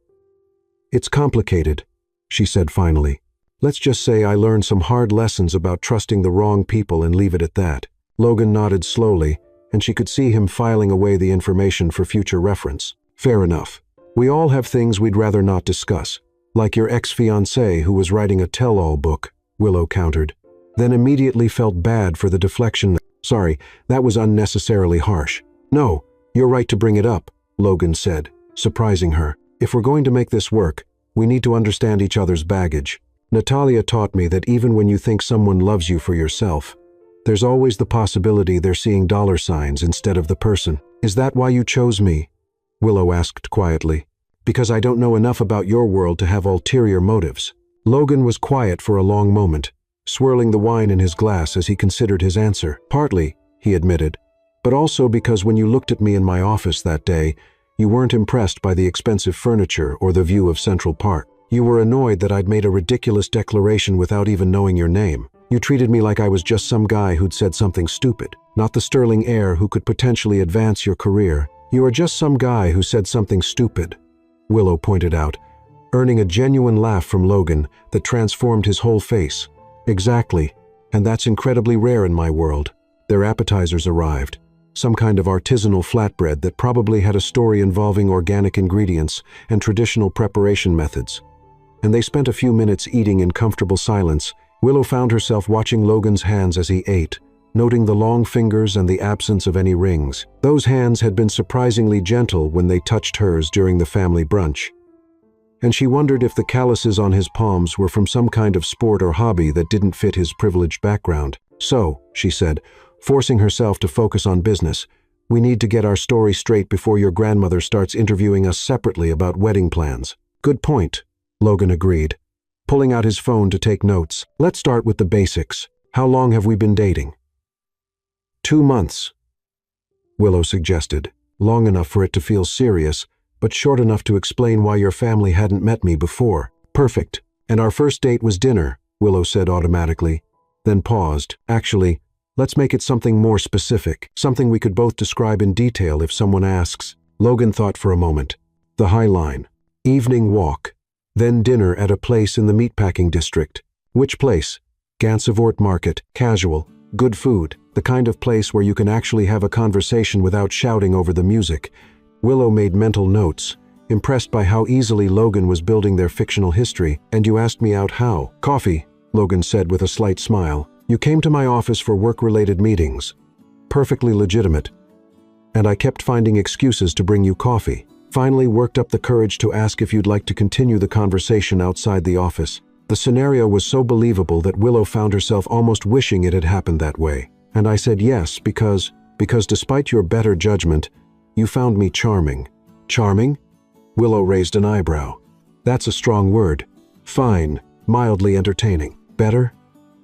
"It's complicated," she said finally. "Let's just say I learned some hard lessons about trusting the wrong people and leave it at that." Logan nodded slowly, and she could see him filing away the information for future reference. "Fair enough. We all have things we'd rather not discuss, like your ex-fiancé who was writing a tell-all book," Willow countered, then immediately felt bad for the deflection. "Sorry, that was unnecessarily harsh." "No, you're right to bring it up," Logan said, surprising her. "If we're going to make this work, we need to understand each other's baggage. Natalia taught me that even when you think someone loves you for yourself, there's always the possibility they're seeing dollar signs instead of the person." "Is that why you chose me?" Willow asked quietly. "Because I don't know enough about your world to have ulterior motives." Logan was quiet for a long moment, swirling the wine in his glass as he considered his answer. "Partly," he admitted, "but also because when you looked at me in my office that day, you weren't impressed by the expensive furniture or the view of Central Park. You were annoyed that I'd made a ridiculous declaration without even knowing your name. You treated me like I was just some guy who'd said something stupid, not the sterling heir who could potentially advance your career. You are just some guy who said something stupid," Willow pointed out, earning a genuine laugh from Logan that transformed his whole face. "Exactly, and that's incredibly rare in my world." Their appetizers arrived, some kind of artisanal flatbread that probably had a story involving organic ingredients and traditional preparation methods. And they spent a few minutes eating in comfortable silence. Willow found herself watching Logan's hands as he ate, noting the long fingers and the absence of any rings. Those hands had been surprisingly gentle when they touched hers during the family brunch. and she wondered if the calluses on his palms were from some kind of sport or hobby that didn't fit his privileged background. "So," she said, forcing herself to focus on business, "we need to get our story straight before your grandmother starts interviewing us separately about wedding plans." "Good point," Logan agreed, pulling out his phone to take notes. "Let's start with the basics. How long have we been dating?" 2 months, Willow suggested, long enough for it to feel serious, but short enough to explain why your family hadn't met me before. "Perfect. And our first date was dinner," Willow said automatically, then paused. "Actually, let's make it something more specific, something we could both describe in detail if someone asks." Logan thought for a moment. The high line. Evening walk, then dinner at a place in the meatpacking district. Which place? Gansevoort Market. Casual, good food, the kind of place where you can actually have a conversation without shouting over the music. Willow made mental notes, impressed by how easily Logan was building their fictional history. "And you asked me out how?" "Coffee," Logan said with a slight smile. "You came to my office for work-related meetings. Perfectly legitimate. And I kept finding excuses to bring you coffee. Finally worked up the courage to ask if you'd like to continue the conversation outside the office." The scenario was so believable that Willow found herself almost wishing it had happened that way. "And I said yes because despite your better judgment, you found me charming." "Charming?" Willow raised an eyebrow. "That's a strong word." "Fine, mildly entertaining." "Better?"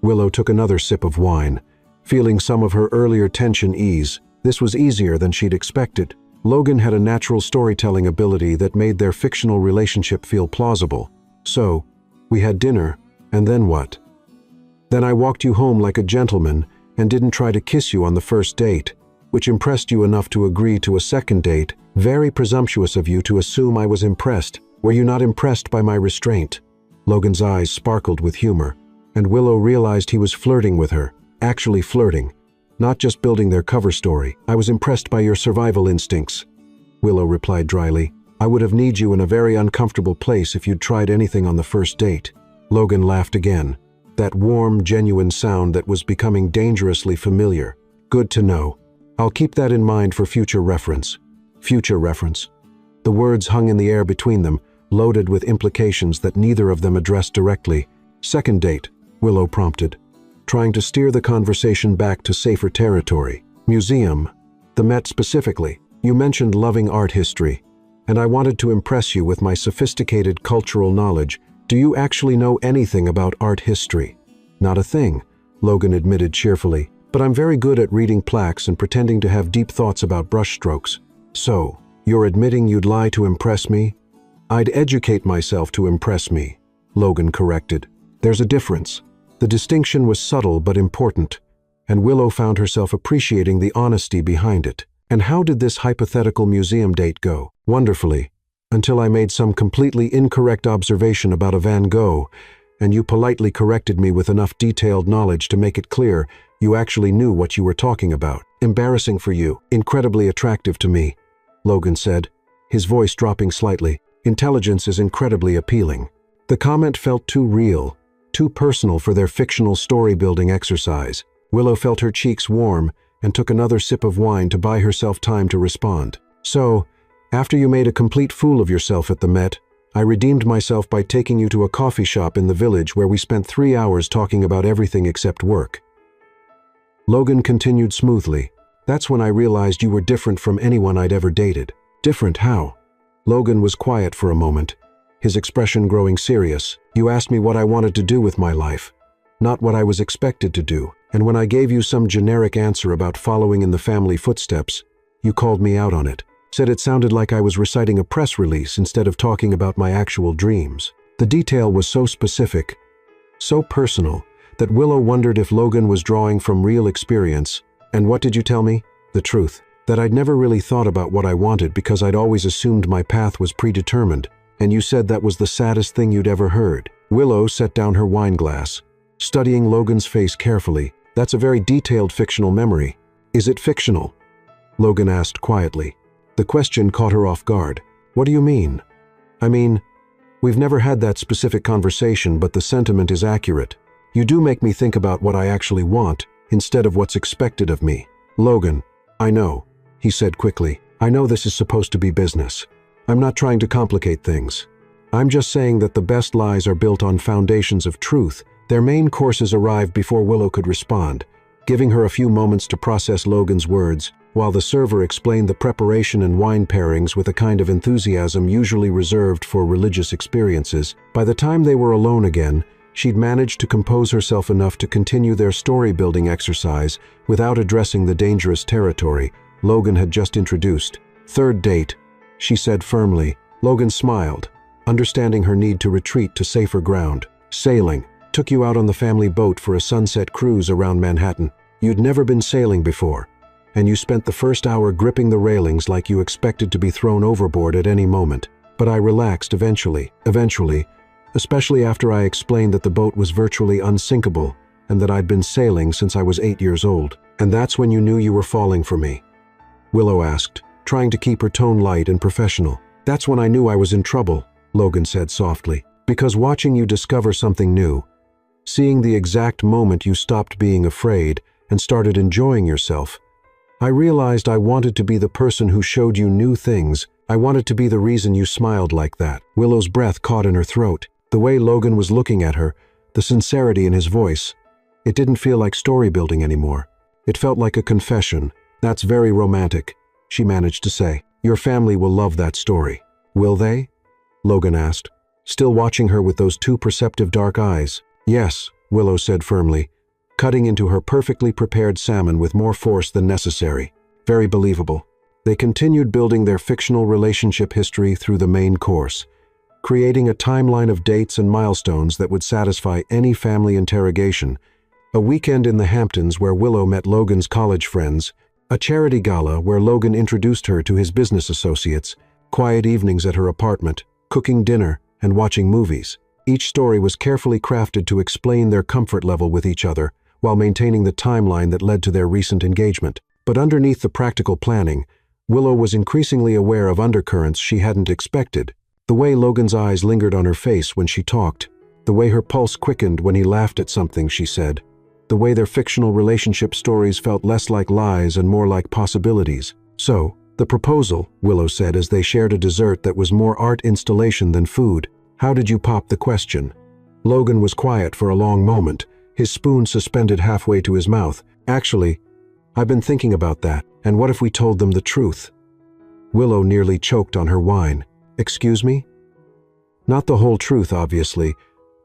Willow took another sip of wine, feeling some of her earlier tension ease. This was easier than she'd expected. Logan had a natural storytelling ability that made their fictional relationship feel plausible. "So, we had dinner, and then what?" "Then I walked you home like a gentleman and didn't try to kiss you on the first date, which impressed you enough to agree to a second date. Very presumptuous of you to assume I was impressed. Were you not impressed by my restraint?" Logan's eyes sparkled with humor, and Willow realized he was flirting with her, actually flirting, not just building their cover story. "I was impressed by your survival instincts," Willow replied dryly. "I would have needed you in a very uncomfortable place if you'd tried anything on the first date." Logan laughed again, that warm, genuine sound that was becoming dangerously familiar. "Good to know. I'll keep that in mind for future reference." Future reference. The words hung in the air between them, loaded with implications that neither of them addressed directly. "Second date," Willow prompted, trying to steer the conversation back to safer territory. "Museum. The Met specifically. You mentioned loving art history, and I wanted to impress you with my sophisticated cultural knowledge. Do you actually know anything about art history?" "Not a thing," Logan admitted cheerfully, "but I'm very good at reading plaques and pretending to have deep thoughts about brushstrokes." "So, you're admitting you'd lie to impress me?" "I'd educate myself to impress me," Logan corrected. "There's a difference." The distinction was subtle but important, and Willow found herself appreciating the honesty behind it. "And how did this hypothetical museum date go?" "Wonderfully, until I made some completely incorrect observation about a Van Gogh, and you politely corrected me with enough detailed knowledge to make it clear you actually knew what you were talking about." "Embarrassing for you, incredibly attractive to me," Logan said, his voice dropping slightly. "Intelligence is incredibly appealing." The comment felt too real, too personal for their fictional story-building exercise. Willow felt her cheeks warm and took another sip of wine to buy herself time to respond. "So, after you made a complete fool of yourself at the Met, I redeemed myself by taking you to a coffee shop in the village where we spent 3 hours talking about everything except work." Logan continued smoothly. "That's when I realized you were different from anyone I'd ever dated." "Different how?" Logan was quiet for a moment, his expression growing serious. "You asked me what I wanted to do with my life, not what I was expected to do. And when I gave you some generic answer about following in the family footsteps, you called me out on it. Said it sounded like I was reciting a press release instead of talking about my actual dreams." The detail was so specific, so personal, that Willow wondered if Logan was drawing from real experience. "And what did you tell me?" "The truth. That I'd never really thought about what I wanted because I'd always assumed my path was predetermined. And you said that was the saddest thing you'd ever heard." Willow set down her wine glass, studying Logan's face carefully. "That's a very detailed fictional memory." "Is it fictional?" Logan asked quietly. The question caught her off guard. "What do you mean?" "I mean, we've never had that specific conversation, but the sentiment is accurate. You do make me think about what I actually want, instead of what's expected of me." "Logan, I know," he said quickly. "I know this is supposed to be business. I'm not trying to complicate things. I'm just saying that the best lies are built on foundations of truth. Their main courses arrived before Willow could respond, giving her a few moments to process Logan's words, while the server explained the preparation and wine pairings with a kind of enthusiasm usually reserved for religious experiences. By the time they were alone again, she'd managed to compose herself enough to continue their story-building exercise without addressing the dangerous territory Logan had just introduced. "Third date," she said firmly. Logan smiled, understanding her need to retreat to safer ground. "Sailing. Took you out on the family boat for a sunset cruise around Manhattan. You'd never been sailing before, and you spent the first hour gripping the railings like you expected to be thrown overboard at any moment. But I relaxed eventually, especially after I explained that the boat was virtually unsinkable and that I'd been sailing since I was 8 years old. And that's when you knew you were falling for me?" Willow asked, trying to keep her tone light and professional. "That's when I knew I was in trouble," Logan said softly. "Because watching you discover something new, seeing the exact moment you stopped being afraid and started enjoying yourself, I realized I wanted to be the person who showed you new things. I wanted to be the reason you smiled like that." Willow's breath caught in her throat. The way Logan was looking at her, the sincerity in his voice, it didn't feel like story building anymore. It felt like a confession. "That's very romantic," she managed to say. "Your family will love that story." "Will they?" Logan asked, still watching her with those two perceptive dark eyes. "Yes," Willow said firmly, cutting into her perfectly prepared salmon with more force than necessary. "Very believable." They continued building their fictional relationship history through the main course, creating a timeline of dates and milestones that would satisfy any family interrogation. A weekend in the Hamptons where Willow met Logan's college friends, a charity gala where Logan introduced her to his business associates, quiet evenings at her apartment, cooking dinner, and watching movies. Each story was carefully crafted to explain their comfort level with each other, while maintaining the timeline that led to their recent engagement. But underneath the practical planning, Willow was increasingly aware of undercurrents she hadn't expected. The way Logan's eyes lingered on her face when she talked, the way her pulse quickened when he laughed at something she said, the way their fictional relationship stories felt less like lies and more like possibilities. "So, the proposal," Willow said as they shared a dessert that was more art installation than food. "How did you pop the question?" Logan was quiet for a long moment, his spoon suspended halfway to his mouth. "Actually, I've been thinking about that, and what if we told them the truth?" Willow nearly choked on her wine. "Excuse me?" "Not the whole truth, obviously,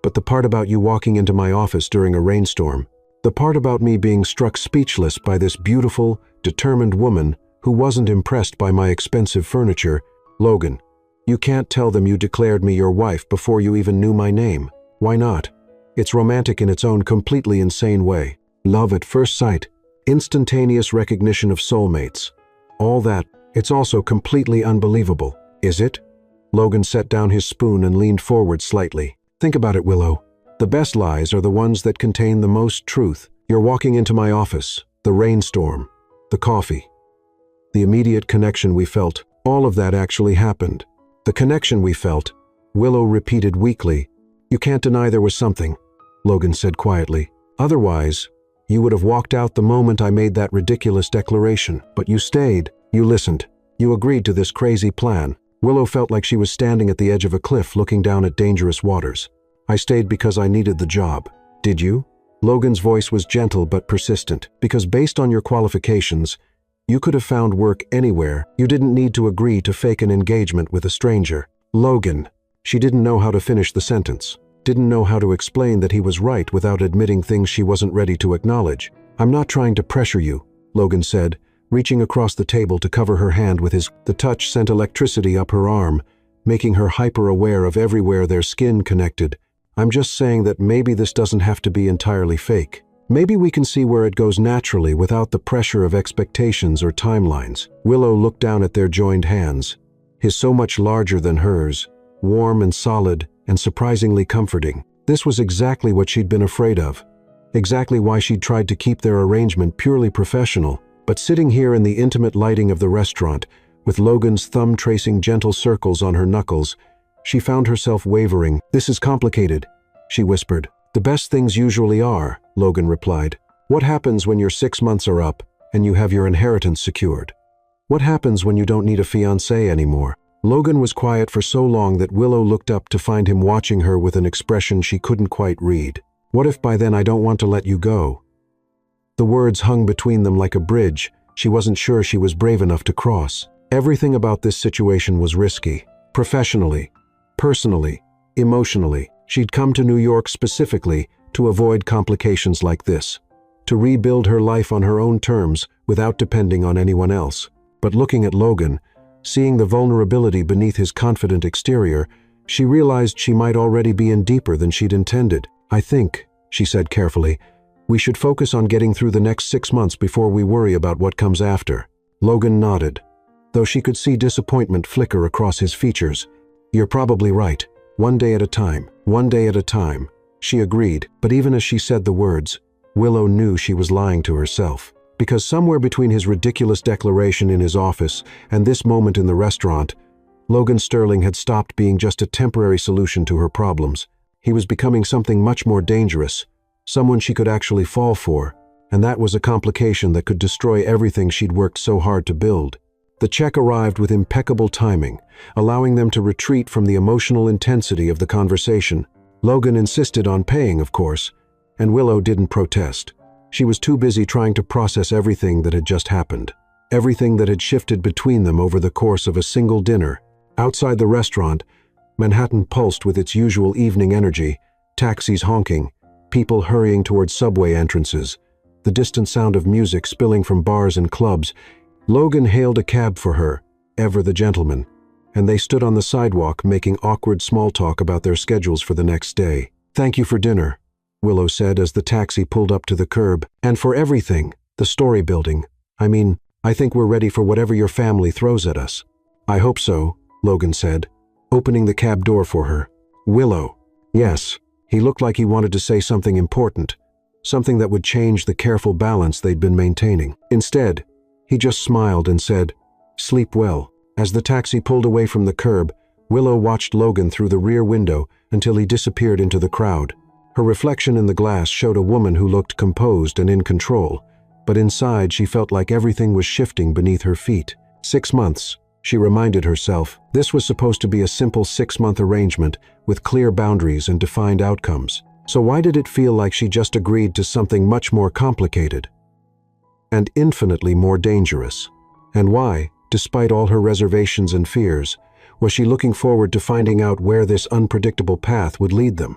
but the part about you walking into my office during a rainstorm. The part about me being struck speechless by this beautiful, determined woman who wasn't impressed by my expensive furniture. Logan, you can't tell them you declared me your wife before you even knew my name. Why not? It's romantic in its own completely insane way. Love at first sight, instantaneous recognition of soulmates. All that, it's also completely unbelievable. Is it?" Logan set down his spoon and leaned forward slightly. "Think about it, Willow. The best lies are the ones that contain the most truth. You're walking into my office, the rainstorm, the coffee. The immediate connection we felt, all of that actually happened. The connection we felt," Willow repeated weakly. "You can't deny there was something," Logan said quietly. "Otherwise, you would have walked out the moment I made that ridiculous declaration. But you stayed, you listened, you agreed to this crazy plan." Willow felt like she was standing at the edge of a cliff looking down at dangerous waters. "I stayed because I needed the job." "Did you?" Logan's voice was gentle but persistent. "Because based on your qualifications, you could have found work anywhere. You didn't need to agree to fake an engagement with a stranger." "Logan." She didn't know how to finish the sentence, didn't know how to explain that he was right without admitting things she wasn't ready to acknowledge. "I'm not trying to pressure you," Logan said, reaching across the table to cover her hand with his. The touch sent electricity up her arm, making her hyper-aware of everywhere their skin connected. "I'm just saying that maybe this doesn't have to be entirely fake. Maybe we can see where it goes naturally without the pressure of expectations or timelines." Willow looked down at their joined hands, his so much larger than hers, warm and solid and surprisingly comforting. This was exactly what she'd been afraid of, exactly why she'd tried to keep their arrangement purely professional. But sitting here in the intimate lighting of the restaurant, with Logan's thumb tracing gentle circles on her knuckles, she found herself wavering. "This is complicated," she whispered. "The best things usually are," Logan replied. "What happens when your 6 months are up and you have your inheritance secured? What happens when you don't need a fiancé anymore?" Logan was quiet for so long that Willow looked up to find him watching her with an expression she couldn't quite read. "What if by then I don't want to let you go?" The words hung between them like a bridge she wasn't sure she was brave enough to cross. Everything about this situation was risky. Professionally, personally, emotionally. She'd come to New York specifically to avoid complications like this, to rebuild her life on her own terms without depending on anyone else. But looking at Logan, seeing the vulnerability beneath his confident exterior, she realized she might already be in deeper than she'd intended. "I think," she said carefully, "we should focus on getting through the next 6 months before we worry about what comes after." Logan nodded, though she could see disappointment flicker across his features. "You're probably right. One day at a time. One day at a time," she agreed, but even as she said the words, Willow knew she was lying to herself. Because somewhere between his ridiculous declaration in his office and this moment in the restaurant, Logan Sterling had stopped being just a temporary solution to her problems. He was becoming something much more dangerous, someone she could actually fall for, and that was a complication that could destroy everything she'd worked so hard to build. The check arrived with impeccable timing, allowing them to retreat from the emotional intensity of the conversation. Logan insisted on paying, of course, and Willow didn't protest. She was too busy trying to process everything that had just happened, everything that had shifted between them over the course of a single dinner. Outside the restaurant, Manhattan pulsed with its usual evening energy, taxis honking, people hurrying towards subway entrances, the distant sound of music spilling from bars and clubs. Logan hailed a cab for her, ever the gentleman, and they stood on the sidewalk making awkward small talk about their schedules for the next day. "Thank you for dinner," Willow said as the taxi pulled up to the curb. "And for everything, the story building. I think we're ready for whatever your family throws at us." "I hope so," Logan said, opening the cab door for her. "Willow." Yes, he looked like he wanted to say something important, something that would change the careful balance they'd been maintaining. Instead, he just smiled and said, "Sleep well." As the taxi pulled away from the curb, Willow watched Logan through the rear window until he disappeared into the crowd. Her reflection in the glass showed a woman who looked composed and in control, but inside she felt like everything was shifting beneath her feet. 6 months, she reminded herself. This was supposed to be a simple 6-month arrangement with clear boundaries and defined outcomes. So why did it feel like she just agreed to something much more complicated and infinitely more dangerous? And why, despite all her reservations and fears, was she looking forward to finding out where this unpredictable path would lead them?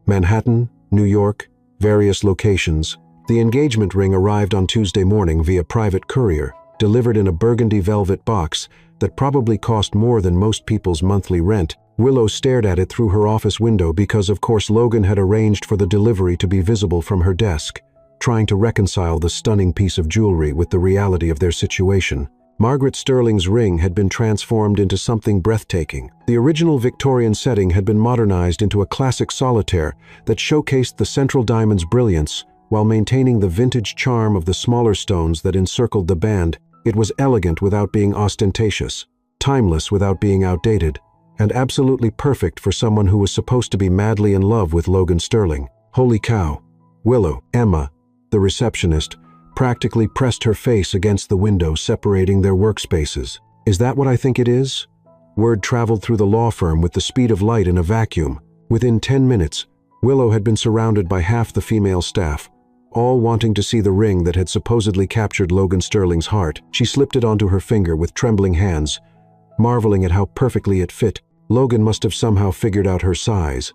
Manhattan, New York, various locations. The engagement ring arrived on Tuesday morning via private courier, delivered in a burgundy velvet box that probably cost more than most people's monthly rent. Willow stared at it through her office window because, of course, Logan had arranged for the delivery to be visible from her desk, trying to reconcile the stunning piece of jewelry with the reality of their situation. Margaret Sterling's ring had been transformed into something breathtaking. The original Victorian setting had been modernized into a classic solitaire that showcased the central diamond's brilliance while maintaining the vintage charm of the smaller stones that encircled the band. It was elegant without being ostentatious, timeless without being outdated, and absolutely perfect for someone who was supposed to be madly in love with Logan Sterling. Holy cow! Willow, Emma, the receptionist, practically pressed her face against the window separating their workspaces. "Is that what I think it is?" Word traveled through the law firm with the speed of light in a vacuum. Within 10 minutes, Willow had been surrounded by half the female staff, all wanting to see the ring that had supposedly captured Logan Sterling's heart. She slipped it onto her finger with trembling hands, marveling at how perfectly it fit. Logan must have somehow figured out her size,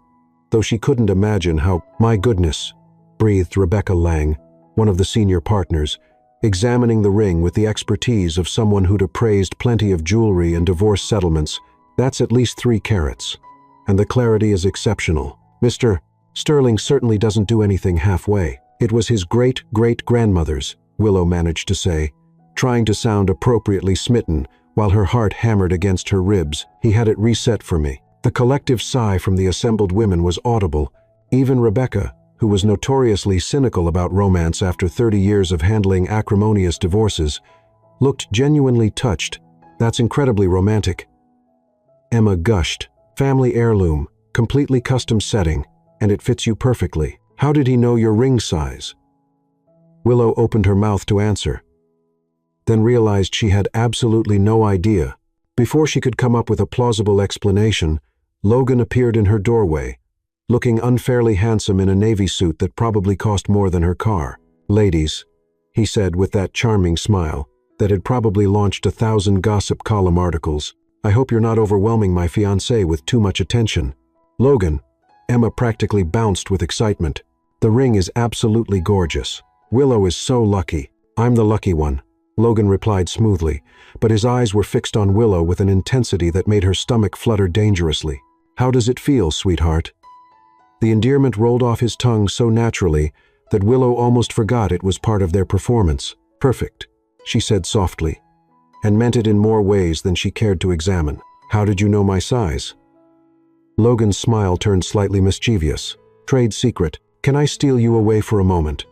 though she couldn't imagine how. "My goodness," breathed Rebecca Lang, one of the senior partners, examining the ring with the expertise of someone who'd appraised plenty of jewelry and divorce settlements. "That's at least 3 carats, and the clarity is exceptional. Mr. Sterling certainly doesn't do anything halfway." "It was his great-great-grandmother's," Willow managed to say, trying to sound appropriately smitten while her heart hammered against her ribs. "He had it reset for me." The collective sigh from the assembled women was audible. Even Rebecca, who was notoriously cynical about romance after 30 years of handling acrimonious divorces, looked genuinely touched. "That's incredibly romantic." Emma gushed. "Family heirloom, completely custom setting, and it fits you perfectly. How did he know your ring size?" Willow opened her mouth to answer, then realized she had absolutely no idea. Before she could come up with a plausible explanation, Logan appeared in her doorway, looking unfairly handsome in a navy suit that probably cost more than her car. "Ladies," he said with that charming smile that had probably launched 1,000 gossip column articles, "I hope you're not overwhelming my fiancé with too much attention." "Logan," Emma practically bounced with excitement. "The ring is absolutely gorgeous. Willow is so lucky." "I'm the lucky one," Logan replied smoothly, but his eyes were fixed on Willow with an intensity that made her stomach flutter dangerously. "How does it feel, sweetheart?" The endearment rolled off his tongue so naturally that Willow almost forgot it was part of their performance. "Perfect," she said softly, and meant it in more ways than she cared to examine. "How did you know my size?" Logan's smile turned slightly mischievous. "Trade secret. Can I steal you away for a moment?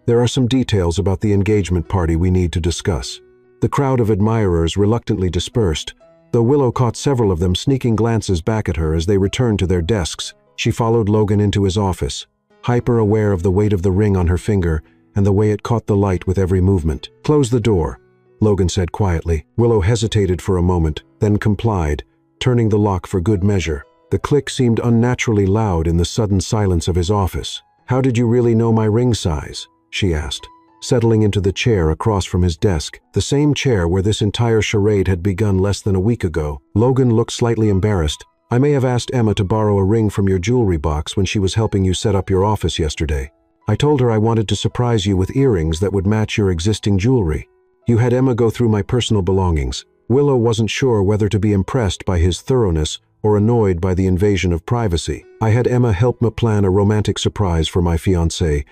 There are some details about the engagement party we need to discuss." The crowd of admirers reluctantly dispersed, though Willow caught several of them sneaking glances back at her as they returned to their desks. She followed Logan into his office, hyper-aware of the weight of the ring on her finger and the way it caught the light with every movement. "Close the door," Logan said quietly. Willow hesitated for a moment, then complied, turning the lock for good measure. The click seemed unnaturally loud in the sudden silence of his office. "How did you really know my ring size?" she asked, settling into the chair across from his desk, the same chair where this entire charade had begun less than a week ago. Logan looked slightly embarrassed. "I may have asked Emma to borrow a ring from your jewelry box when she was helping you set up your office yesterday. I told her I wanted to surprise you with earrings that would match your existing jewelry. You had Emma go through my personal belongings." Willow wasn't sure whether to be impressed by his thoroughness or annoyed by the invasion of privacy. "I had Emma help me plan a romantic surprise for my fiancé,"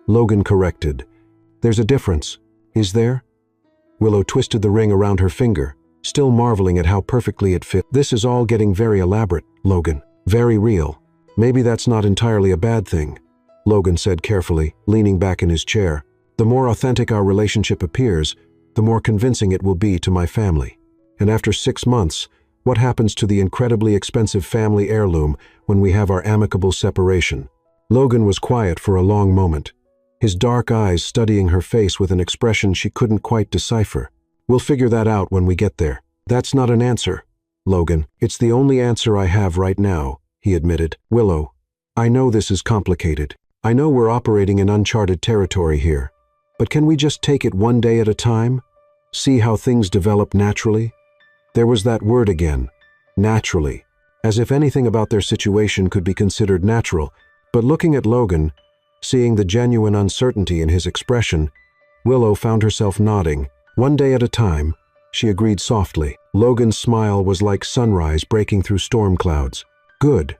Logan corrected. "There's a difference, is there?" Willow twisted the ring around her finger, still marveling at how perfectly it fit. "This is all getting very elaborate, Logan. Very real. Maybe that's not entirely a bad thing," Logan said carefully, leaning back in his chair. "The more authentic our relationship appears, the more convincing it will be to my family. And after 6 months, what happens to the incredibly expensive family heirloom when we have our amicable separation?" Logan was quiet for a long moment, his dark eyes studying her face with an expression she couldn't quite decipher. "We'll figure that out when we get there." "That's not an answer, Logan. It's the only answer I have right now," he admitted. "Willow, I know this is complicated. I know we're operating in uncharted territory here. But can we just take it one day at a time? See how things develop naturally?" There was that word again, naturally, as if anything about their situation could be considered natural. But looking at Logan, seeing the genuine uncertainty in his expression, Willow found herself nodding. "One day at a time," she agreed softly. Logan's smile was like sunrise breaking through storm clouds. "Good.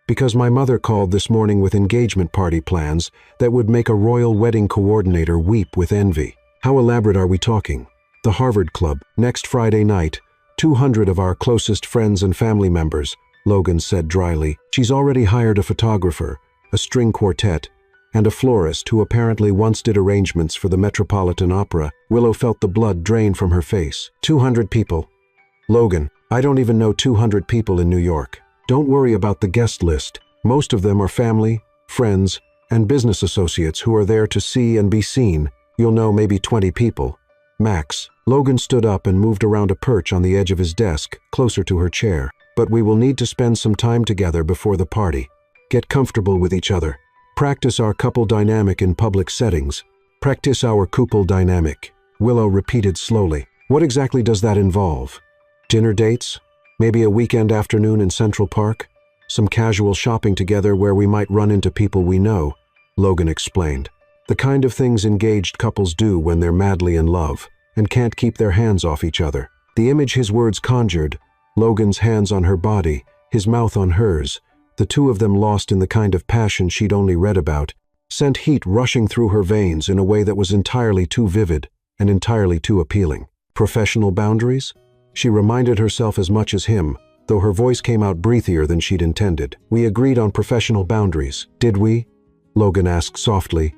Because my mother called this morning with engagement party plans that would make a royal wedding coordinator weep with envy." "How elaborate are we talking?" "The Harvard Club, next Friday night. 200 of our closest friends and family members," Logan said dryly. "She's already hired a photographer, a string quartet, and a florist who apparently once did arrangements for the Metropolitan Opera." Willow felt the blood drain from her face. 200 people. "Logan, I don't even know 200 people in New York. Don't worry about the guest list. Most of them are family, friends, and business associates who are there to see and be seen. You'll know maybe 20 people. Max." Logan stood up and moved around a perch on the edge of his desk, closer to her chair. "But we will need to spend some time together before the party. Get comfortable with each other. Practice our couple dynamic in public settings. Practice our couple dynamic," Willow repeated slowly. "What exactly does that involve? Dinner dates? Maybe a weekend afternoon in Central Park? Some casual shopping together where we might run into people we know," Logan explained. "The kind of things engaged couples do when they're madly in love and can't keep their hands off each other." The image his words conjured, Logan's hands on her body, his mouth on hers, the two of them lost in the kind of passion she'd only read about, sent heat rushing through her veins in a way that was entirely too vivid and entirely too appealing. "Professional boundaries?" She reminded herself as much as him, though her voice came out breathier than she'd intended. "We agreed on professional boundaries, did we?" Logan asked softly,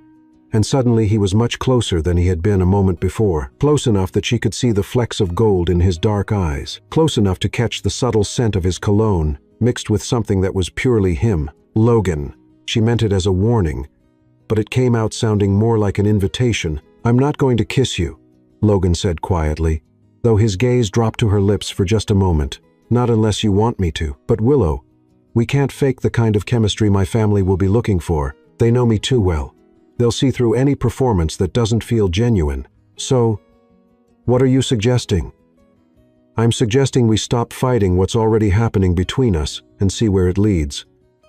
and suddenly he was much closer than he had been a moment before, close enough that she could see the flecks of gold in his dark eyes, close enough to catch the subtle scent of his cologne, mixed with something that was purely him. "Logan." She meant it as a warning, but it came out sounding more like an invitation. "I'm not going to kiss you," Logan said quietly. though his gaze dropped to her lips for just a moment. "Not unless you want me to. But Willow, we can't fake the kind of chemistry my family will be looking for. They know me too well. They'll see through any performance that doesn't feel genuine. So, what are you suggesting?" "I'm suggesting we stop fighting what's already happening between us and see where it leads,"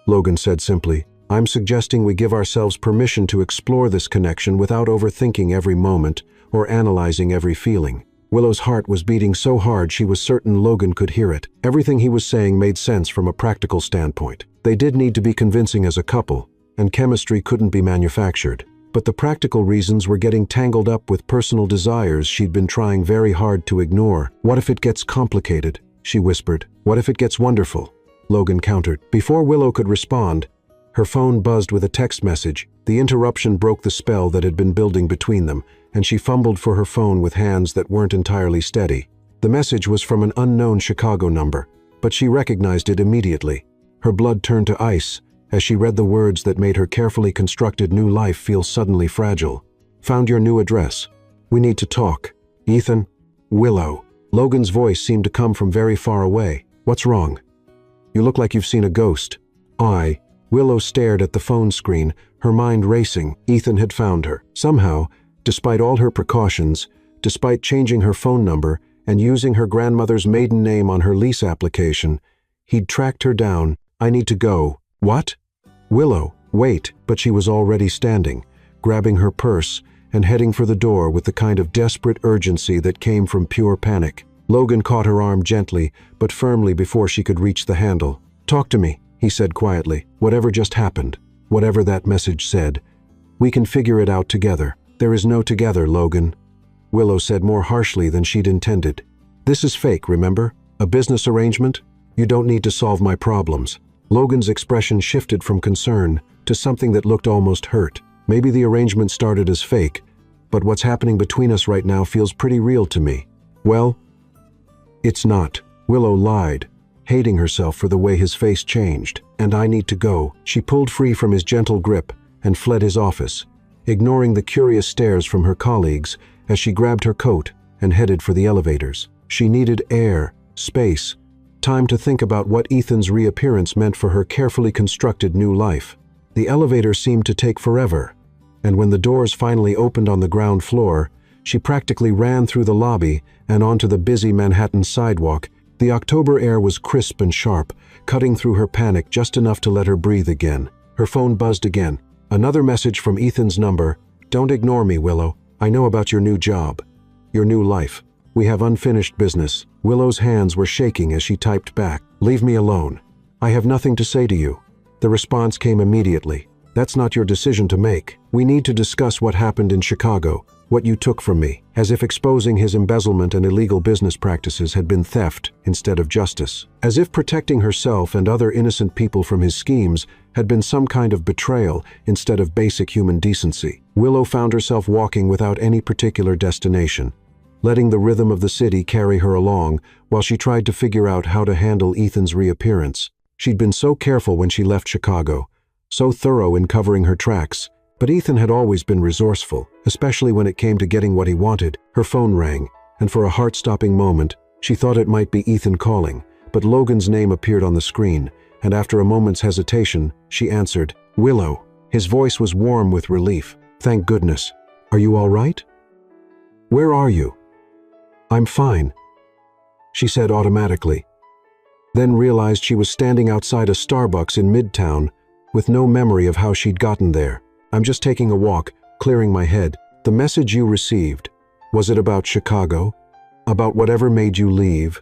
Logan said simply. "I'm suggesting we give ourselves permission to explore this connection without overthinking every moment or analyzing every feeling." Willow's heart was beating so hard she was certain Logan could hear it. Everything he was saying made sense from a practical standpoint. They did need to be convincing as a couple, and chemistry couldn't be manufactured. But the practical reasons were getting tangled up with personal desires she'd been trying very hard to ignore. "What if it gets complicated?" she whispered. "What if it gets wonderful?" Logan countered. Before Willow could respond, her phone buzzed with a text message. The interruption broke the spell that had been building between them, and she fumbled for her phone with hands that weren't entirely steady. The message was from an unknown Chicago number, but she recognized it immediately. Her blood turned to ice as she read the words that made her carefully constructed new life feel suddenly fragile. "Found your new address. We need to talk. Ethan." "Willow." Logan's voice seemed to come from very far away. "What's wrong? You look like you've seen a ghost." Willow stared at the phone screen, her mind racing. Ethan had found her. Somehow, despite all her precautions, despite changing her phone number and using her grandmother's maiden name on her lease application, he'd tracked her down. "I need to go." "What?" "Willow, wait." But she was already standing, grabbing her purse and heading for the door with the kind of desperate urgency that came from pure panic. Logan caught her arm gently but firmly before she could reach the handle. "Talk to me," he said quietly. "Whatever just happened, whatever that message said, we can figure it out together." "There is no together, Logan," Willow said more harshly than she'd intended. "This is fake, remember? A business arrangement? You don't need to solve my problems." Logan's expression shifted from concern to something that looked almost hurt. "Maybe the arrangement started as fake, but what's happening between us right now feels pretty real to me." "Well, it's not," Willow lied, hating herself for the way his face changed. "And I need to go." She pulled free from his gentle grip and fled his office, ignoring the curious stares from her colleagues as she grabbed her coat and headed for the elevators. She needed air, space, time to think about what Ethan's reappearance meant for her carefully constructed new life. The elevator seemed to take forever, and when the doors finally opened on the ground floor, she practically ran through the lobby and onto the busy Manhattan sidewalk. The October air was crisp and sharp, cutting through her panic just enough to let her breathe again. Her phone buzzed again. Another message from Ethan's number. "Don't ignore me, Willow. I know about your new job, your new life. We have unfinished business." Willow's hands were shaking as she typed back. "Leave me alone. I have nothing to say to you." The response came immediately. "That's not your decision to make. We need to discuss what happened in Chicago, what you took from me," as if exposing his embezzlement and illegal business practices had been theft instead of justice. As if protecting herself and other innocent people from his schemes had been some kind of betrayal instead of basic human decency. Willow found herself walking without any particular destination, letting the rhythm of the city carry her along while she tried to figure out how to handle Ethan's reappearance. She'd been so careful when she left Chicago, so thorough in covering her tracks, but Ethan had always been resourceful, especially when it came to getting what he wanted. Her phone rang, and for a heart-stopping moment, she thought it might be Ethan calling, but Logan's name appeared on the screen, and after a moment's hesitation, she answered. "Willow." His voice was warm with relief. "Thank goodness. Are you all right? Where are you?" "I'm fine," she said automatically, then realized she was standing outside a Starbucks in Midtown with no memory of how she'd gotten there. "I'm just taking a walk, clearing my head." "The message you received, was it about Chicago? About whatever made you leave?"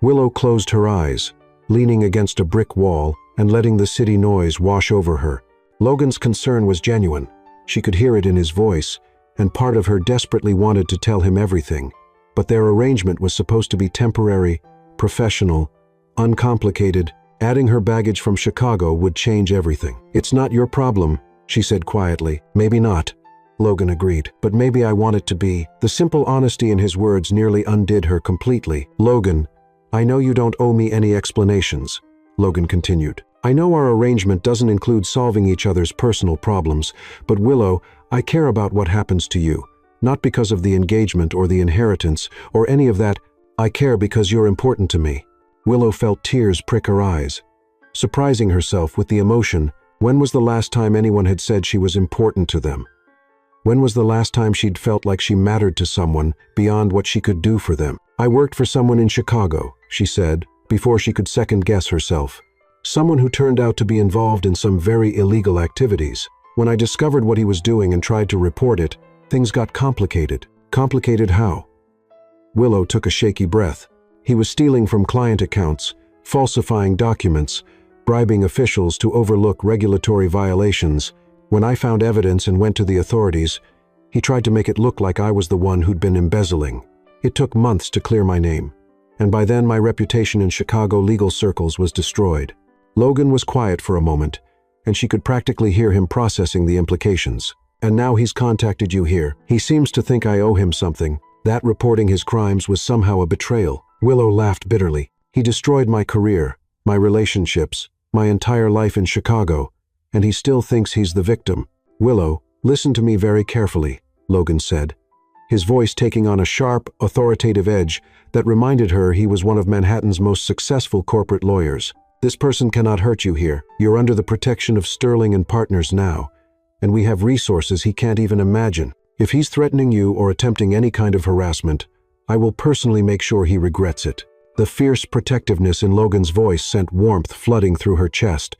Willow closed her eyes, leaning against a brick wall and letting the city noise wash over her. Logan's concern was genuine. She could hear it in his voice, and part of her desperately wanted to tell him everything. But their arrangement was supposed to be temporary, professional, uncomplicated. Adding her baggage from Chicago would change everything. "It's not your problem," she said quietly. "Maybe not," Logan agreed, "but maybe I want it to be." The simple honesty in his words nearly undid her completely. "Logan, I know you don't owe me any explanations," Logan continued. "I know our arrangement doesn't include solving each other's personal problems, but Willow, I care about what happens to you. Not because of the engagement or the inheritance or any of that. I care because you're important to me." Willow felt tears prick her eyes. Surprising herself with the emotion, when was the last time anyone had said she was important to them? When was the last time she'd felt like she mattered to someone beyond what she could do for them? "I worked for someone in Chicago," she said, before she could second-guess herself. "Someone who turned out to be involved in some very illegal activities. When I discovered what he was doing and tried to report it, things got complicated." "Complicated how?" Willow took a shaky breath. "He was stealing from client accounts, falsifying documents, bribing officials to overlook regulatory violations. When I found evidence and went to the authorities, he tried to make it look like I was the one who'd been embezzling. It took months to clear my name, and by then my reputation in Chicago legal circles was destroyed." Logan was quiet for a moment, and she could practically hear him processing the implications. "And now he's contacted you here. He seems to think I owe him something. That reporting his crimes was somehow a betrayal." Willow laughed bitterly. "He destroyed my career, my relationships, my entire life in Chicago, and he still thinks he's the victim." "Willow, listen to me very carefully," Logan said, his voice taking on a sharp, authoritative edge that reminded her he was one of Manhattan's most successful corporate lawyers. "This person cannot hurt you here. You're under the protection of Sterling and Partners now, and we have resources he can't even imagine. If he's threatening you or attempting any kind of harassment, I will personally make sure he regrets it." The fierce protectiveness in Logan's voice sent warmth flooding through her chest.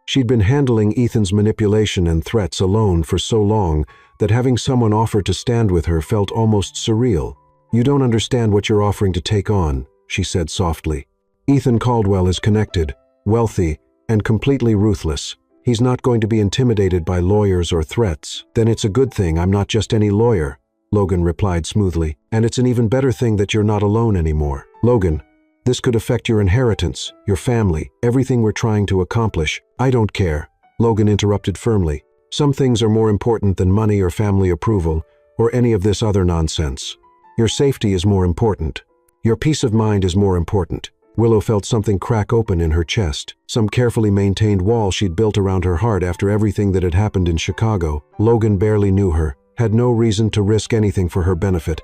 She'd been handling Ethan's manipulation and threats alone for so long that having someone offer to stand with her felt almost surreal. "You don't understand what you're offering to take on," she said softly. "Ethan Caldwell is connected, wealthy, and completely ruthless. He's not going to be intimidated by lawyers or threats." "Then it's a good thing I'm not just any lawyer," Logan replied smoothly. "And it's an even better thing that you're not alone anymore." "Logan, this could affect your inheritance, your family, everything we're trying to accomplish." "I don't care," Logan interrupted firmly. "Some things are more important than money or family approval, or any of this other nonsense. Your safety is more important. Your peace of mind is more important." Willow felt something crack open in her chest, some carefully maintained wall she'd built around her heart after everything that had happened in Chicago. Logan barely knew her, had no reason to risk anything for her benefit,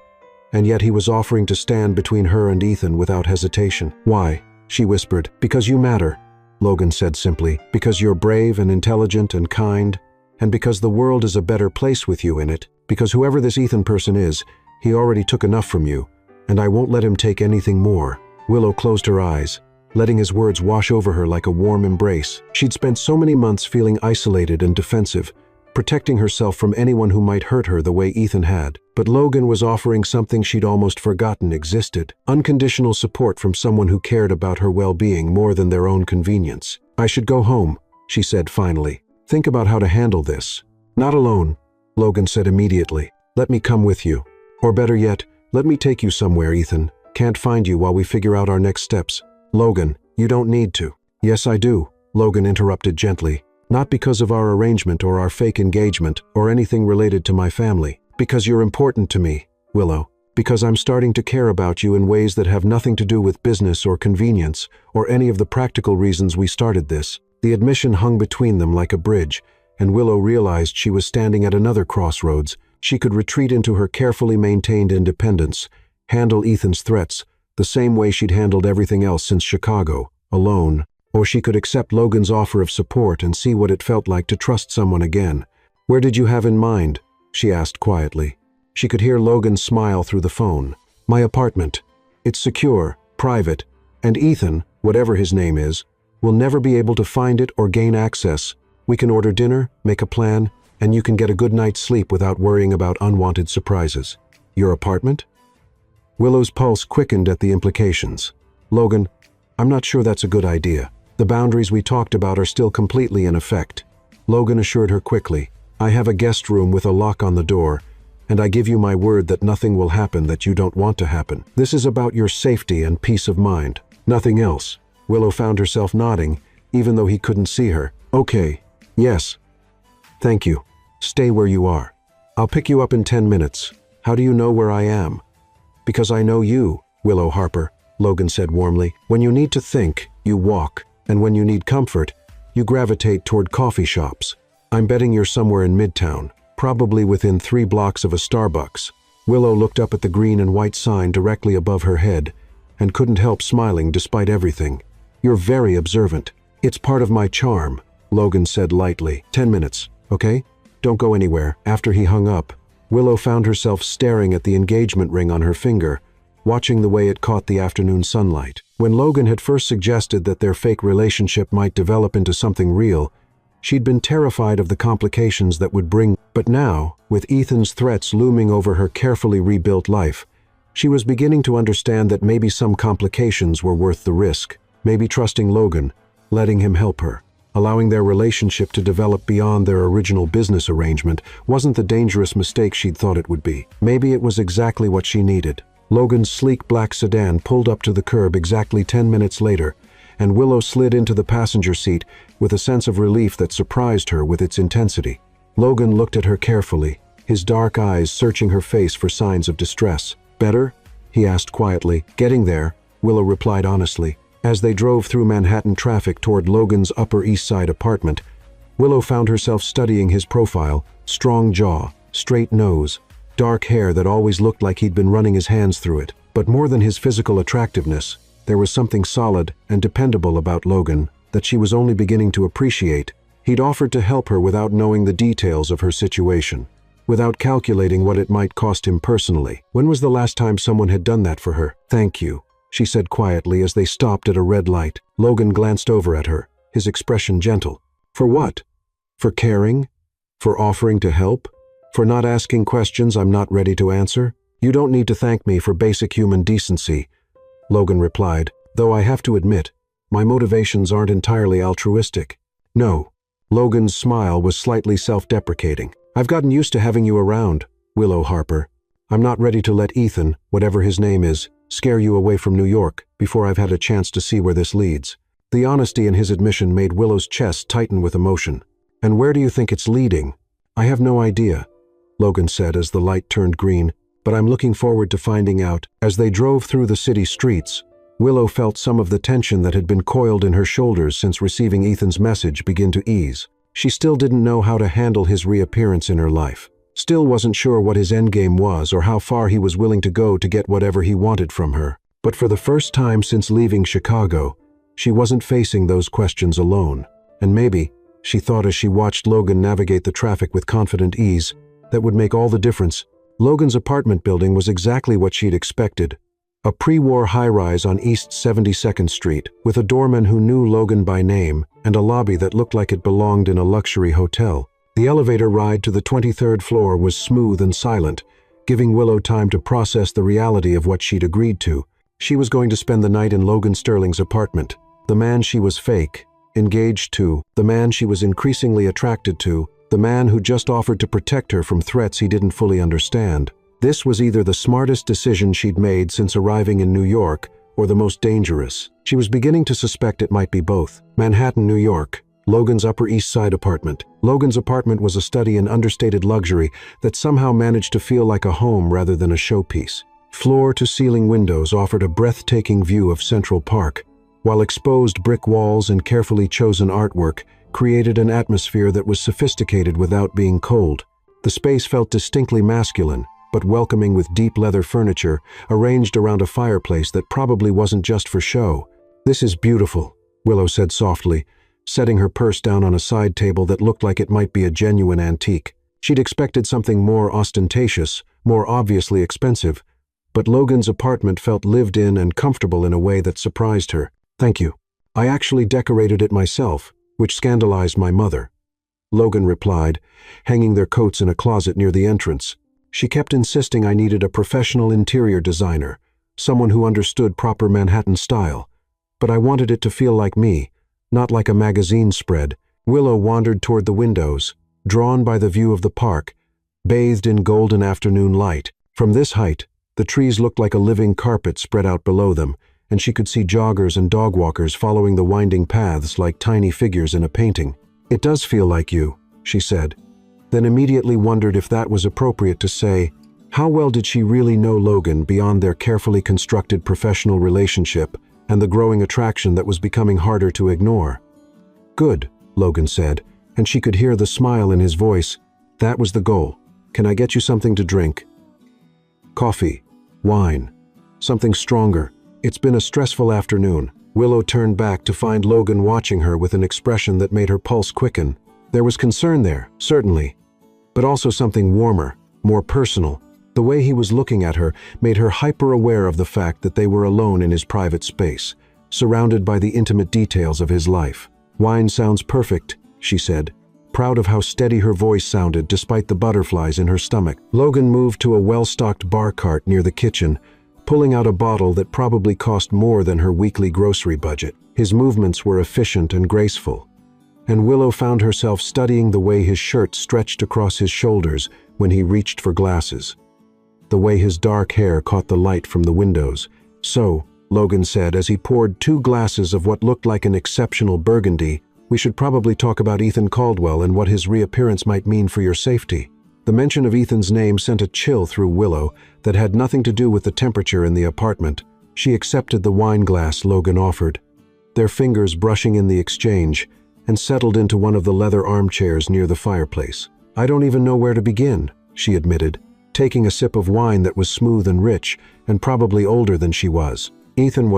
and yet he was offering to stand between her and Ethan without hesitation. "Why?" she whispered. "Because you matter," Logan said simply. "Because you're brave and intelligent and kind, and because the world is a better place with you in it. Because whoever this Ethan person is, he already took enough from you, and I won't let him take anything more." Willow closed her eyes, letting his words wash over her like a warm embrace. She'd spent so many months feeling isolated and defensive, protecting herself from anyone who might hurt her the way Ethan had. But Logan was offering something she'd almost forgotten existed: unconditional support from someone who cared about her well-being more than their own convenience. "I should go home," she said finally. "Think about how to handle this." "Not alone," Logan said immediately. "Let me come with you. Or better yet, let me take you somewhere, Ethan. Can't find you while we figure out our next steps." "Logan, you don't need to." "Yes, I do," Logan interrupted gently. "Not because of our arrangement or our fake engagement or anything related to my family. Because you're important to me, Willow. Because I'm starting to care about you in ways that have nothing to do with business or convenience or any of the practical reasons we started this." The admission hung between them like a bridge, and Willow realized she was standing at another crossroads. She could retreat into her carefully maintained independence, handle Ethan's threats the same way she'd handled everything else since Chicago, alone. Or she could accept Logan's offer of support and see what it felt like to trust someone again. "Where did you have in mind?" she asked quietly. She could hear Logan smile through the phone. "My apartment. It's secure, private, and Ethan, whatever his name is, will never be able to find it or gain access. We can order dinner, make a plan, and you can get a good night's sleep without worrying about unwanted surprises." "Your apartment?" Willow's pulse quickened at the implications. "Logan, I'm not sure that's a good idea. The boundaries we talked about are still completely in effect." Logan assured her quickly. "I have a guest room with a lock on the door, and I give you my word that nothing will happen that you don't want to happen. This is about your safety and peace of mind. Nothing else." Willow found herself nodding, even though he couldn't see her. "Okay. Yes. Thank you. Stay where you are. I'll pick you up in 10 minutes. How do you know where I am?" "Because I know you, Willow Harper," Logan said warmly. "When you need to think, you walk, and when you need comfort, you gravitate toward coffee shops. I'm betting you're somewhere in Midtown, probably within 3 blocks of a Starbucks." Willow looked up at the green and white sign directly above her head and couldn't help smiling despite everything. "You're very observant. It's part of my charm," Logan said lightly. 10 minutes, okay? Don't go anywhere." After he hung up, Willow found herself staring at the engagement ring on her finger, watching the way it caught the afternoon sunlight. When Logan had first suggested that their fake relationship might develop into something real, she'd been terrified of the complications that would bring. But now, with Ethan's threats looming over her carefully rebuilt life, she was beginning to understand that maybe some complications were worth the risk. Maybe trusting Logan, letting him help her, allowing their relationship to develop beyond their original business arrangement wasn't the dangerous mistake she'd thought it would be. Maybe it was exactly what she needed. Logan's sleek black sedan pulled up to the curb exactly 10 minutes later, and Willow slid into the passenger seat with a sense of relief that surprised her with its intensity. Logan looked at her carefully, his dark eyes searching her face for signs of distress. "Better?" he asked quietly. "Getting there," Willow replied honestly. As they drove through Manhattan traffic toward Logan's Upper East Side apartment, Willow found herself studying his profile: strong jaw, straight nose, dark hair that always looked like he'd been running his hands through it. But more than his physical attractiveness, there was something solid and dependable about Logan that she was only beginning to appreciate. He'd offered to help her without knowing the details of her situation, without calculating what it might cost him personally. When was the last time someone had done that for her? "Thank you," she said quietly as they stopped at a red light. Logan glanced over at her, his expression gentle. "For what? For caring? For offering to help? For not asking questions I'm not ready to answer? You don't need to thank me for basic human decency," Logan replied, "though I have to admit, my motivations aren't entirely altruistic." "No." Logan's smile was slightly self-deprecating. "I've gotten used to having you around, Willow Harper. I'm not ready to let Ethan, whatever his name is, scare you away from New York before I've had a chance to see where this leads." The honesty in his admission made Willow's chest tighten with emotion. "And where do you think it's leading?" "I have no idea," Logan said as the light turned green, "but I'm looking forward to finding out." As they drove through the city streets, Willow felt some of the tension that had been coiled in her shoulders since receiving Ethan's message begin to ease. She still didn't know how to handle his reappearance in her life. Still wasn't sure what his endgame was or how far he was willing to go to get whatever he wanted from her. But for the first time since leaving Chicago, she wasn't facing those questions alone. And maybe, she thought as she watched Logan navigate the traffic with confident ease, that would make all the difference. Logan's apartment building was exactly what she'd expected. A pre-war high-rise on East 72nd Street, with a doorman who knew Logan by name and a lobby that looked like it belonged in a luxury hotel. The elevator ride to the 23rd floor was smooth and silent, giving Willow time to process the reality of what she'd agreed to. She was going to spend the night in Logan Sterling's apartment. The man she was engaged to, the man she was increasingly attracted to, the man who just offered to protect her from threats he didn't fully understand. This was either the smartest decision she'd made since arriving in New York, or the most dangerous. She was beginning to suspect it might be both. Manhattan, New York. Logan's Upper East Side apartment. Logan's apartment was a study in understated luxury that somehow managed to feel like a home rather than a showpiece. Floor-to-ceiling windows offered a breathtaking view of Central Park, while exposed brick walls and carefully chosen artwork created an atmosphere that was sophisticated without being cold. The space felt distinctly masculine, but welcoming, with deep leather furniture arranged around a fireplace that probably wasn't just for show. "This is beautiful," Willow said softly, setting her purse down on a side table that looked like it might be a genuine antique. She'd expected something more ostentatious, more obviously expensive, but Logan's apartment felt lived in and comfortable in a way that surprised her. "Thank you. I actually decorated it myself, which scandalized my mother," Logan replied, hanging their coats in a closet near the entrance. "She kept insisting I needed a professional interior designer, someone who understood proper Manhattan style. But I wanted it to feel like me, not like a magazine spread." Willow wandered toward the windows, drawn by the view of the park, bathed in golden afternoon light. From this height, the trees looked like a living carpet spread out below them, and she could see joggers and dog walkers following the winding paths like tiny figures in a painting. "It does feel like you," she said, then immediately wondered if that was appropriate to say. How well did she really know Logan beyond their carefully constructed professional relationship and the growing attraction that was becoming harder to ignore? "Good," Logan said, and she could hear the smile in his voice. "That was the goal. Can I get you something to drink?" Coffee. Wine. Something stronger. It's been a stressful afternoon. Willow turned back to find Logan watching her with an expression that made her pulse quicken. There was concern there, certainly, but also something warmer, more personal. The way he was looking at her made her hyper-aware of the fact that they were alone in his private space, surrounded by the intimate details of his life. "Wine sounds perfect," she said, proud of how steady her voice sounded despite the butterflies in her stomach. Logan moved to a well-stocked bar cart near the kitchen, pulling out a bottle that probably cost more than her weekly grocery budget. His movements were efficient and graceful, and Willow found herself studying the way his shirt stretched across his shoulders when he reached for glasses, the way his dark hair caught the light from the windows. "So," Logan said as he poured 2 glasses of what looked like an exceptional burgundy, "we should probably talk about Ethan Caldwell and what his reappearance might mean for your safety." The mention of Ethan's name sent a chill through Willow that had nothing to do with the temperature in the apartment. She accepted the wine glass Logan offered, their fingers brushing in the exchange, and settled into one of the leather armchairs near the fireplace. "I don't even know where to begin," she admitted, taking a sip of wine that was smooth and rich, and probably older than she was. "Ethan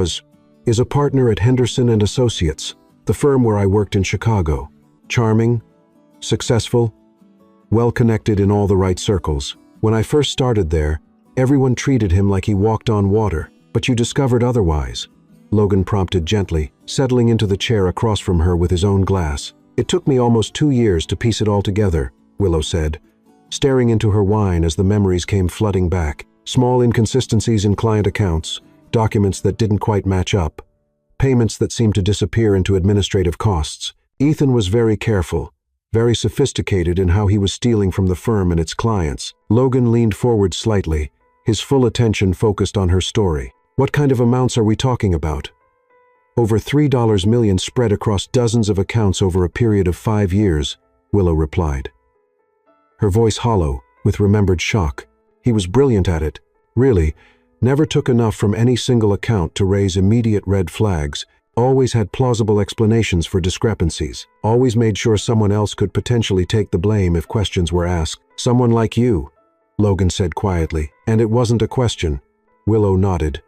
is a partner at Henderson and Associates, the firm where I worked in Chicago. Charming, successful, well-connected in all the right circles. When I first started there, everyone treated him like he walked on water. But you discovered otherwise," Logan prompted gently, settling into the chair across from her with his own glass. "It took me almost 2 years to piece it all together," Willow said, staring into her wine as the memories came flooding back. Small inconsistencies in client accounts, documents that didn't quite match up, payments that seemed to disappear into administrative costs. Ethan was very careful, very sophisticated in how he was stealing from the firm and its clients. Logan leaned forward slightly, his full attention focused on her story. "What kind of amounts are we talking about?" "Over $3 million spread across dozens of accounts over a period of 5 years, Willow replied, her voice hollow, with remembered shock. "He was brilliant at it. Really, never took enough from any single account to raise immediate red flags, always had plausible explanations for discrepancies, always made sure someone else could potentially take the blame if questions were asked. Someone like you," Logan said quietly. "And it wasn't a question." Willow nodded,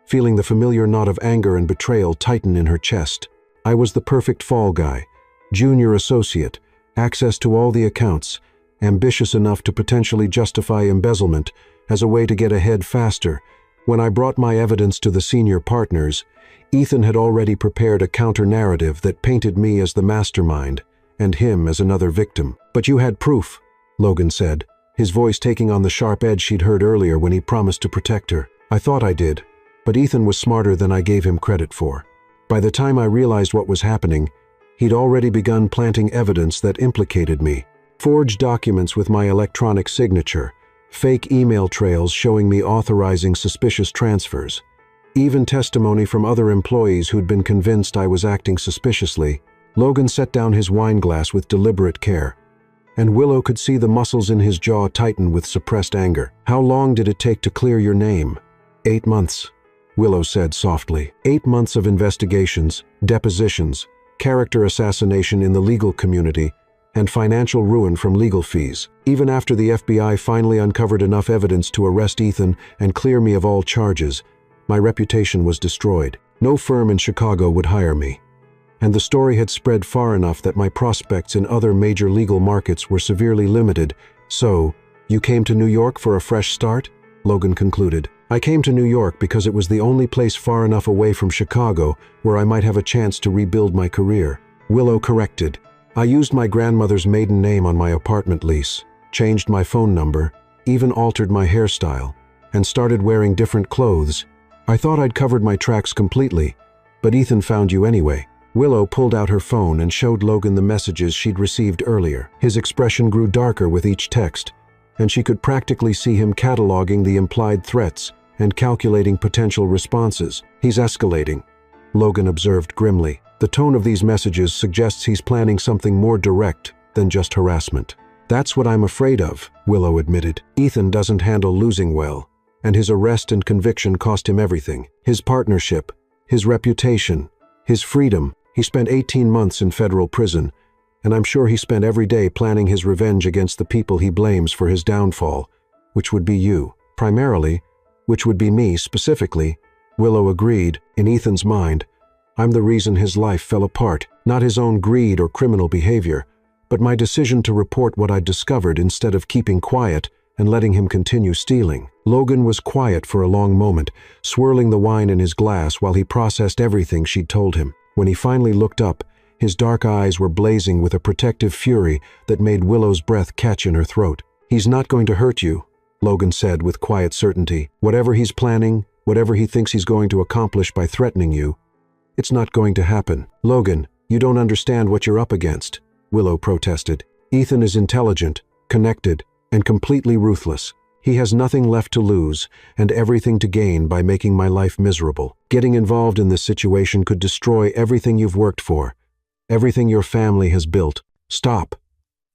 feeling the familiar knot of anger and betrayal tighten in her chest. "I was the perfect fall guy, junior associate, access to all the accounts, ambitious enough to potentially justify embezzlement as a way to get ahead faster. When I brought my evidence to the senior partners, Ethan had already prepared a counter-narrative that painted me as the mastermind and him as another victim." "But you had proof," Logan said, his voice taking on the sharp edge she'd heard earlier when he promised to protect her. "I thought I did, but Ethan was smarter than I gave him credit for. By the time I realized what was happening, he'd already begun planting evidence that implicated me. Forged documents with my electronic signature, fake email trails showing me authorizing suspicious transfers, even testimony from other employees who'd been convinced I was acting suspiciously." Logan set down his wine glass with deliberate care, and Willow could see the muscles in his jaw tighten with suppressed anger. "How long did it take to clear your name?" 8 months, Willow said softly. 8 months of investigations, depositions, character assassination in the legal community, and financial ruin from legal fees. Even after the FBI finally uncovered enough evidence to arrest Ethan and clear me of all charges, my reputation was destroyed. No firm in Chicago would hire me. And the story had spread far enough that my prospects in other major legal markets were severely limited. "So, you came to New York for a fresh start?" Logan concluded. "I came to New York because it was the only place far enough away from Chicago where I might have a chance to rebuild my career," Willow corrected. "I used my grandmother's maiden name on my apartment lease, changed my phone number, even altered my hairstyle, and started wearing different clothes. I thought I'd covered my tracks completely, but Ethan found you anyway." Willow pulled out her phone and showed Logan the messages she'd received earlier. His expression grew darker with each text, and she could practically see him cataloging the implied threats and calculating potential responses. "He's escalating," Logan observed grimly. "The tone of these messages suggests he's planning something more direct than just harassment." "That's what I'm afraid of," Willow admitted. "Ethan doesn't handle losing well, and his arrest and conviction cost him everything. His partnership, his reputation, his freedom. He spent 18 months in federal prison, and I'm sure he spent every day planning his revenge against the people he blames for his downfall, which would be you." primarily, which would be me specifically. Willow agreed. In Ethan's mind, I'm the reason his life fell apart, not his own greed or criminal behavior, but my decision to report what I'd discovered instead of keeping quiet and letting him continue stealing. Logan was quiet for a long moment, swirling the wine in his glass while he processed everything she'd told him. When he finally looked up, his dark eyes were blazing with a protective fury that made Willow's breath catch in her throat. "He's not going to hurt you," Logan said with quiet certainty. "Whatever he's planning, whatever he thinks he's going to accomplish by threatening you, it's not going to happen." "Logan, you don't understand what you're up against," Willow protested. "Ethan is intelligent, connected, and completely ruthless. He has nothing left to lose and everything to gain by making my life miserable. Getting involved in this situation could destroy everything you've worked for, everything your family has built." "Stop,"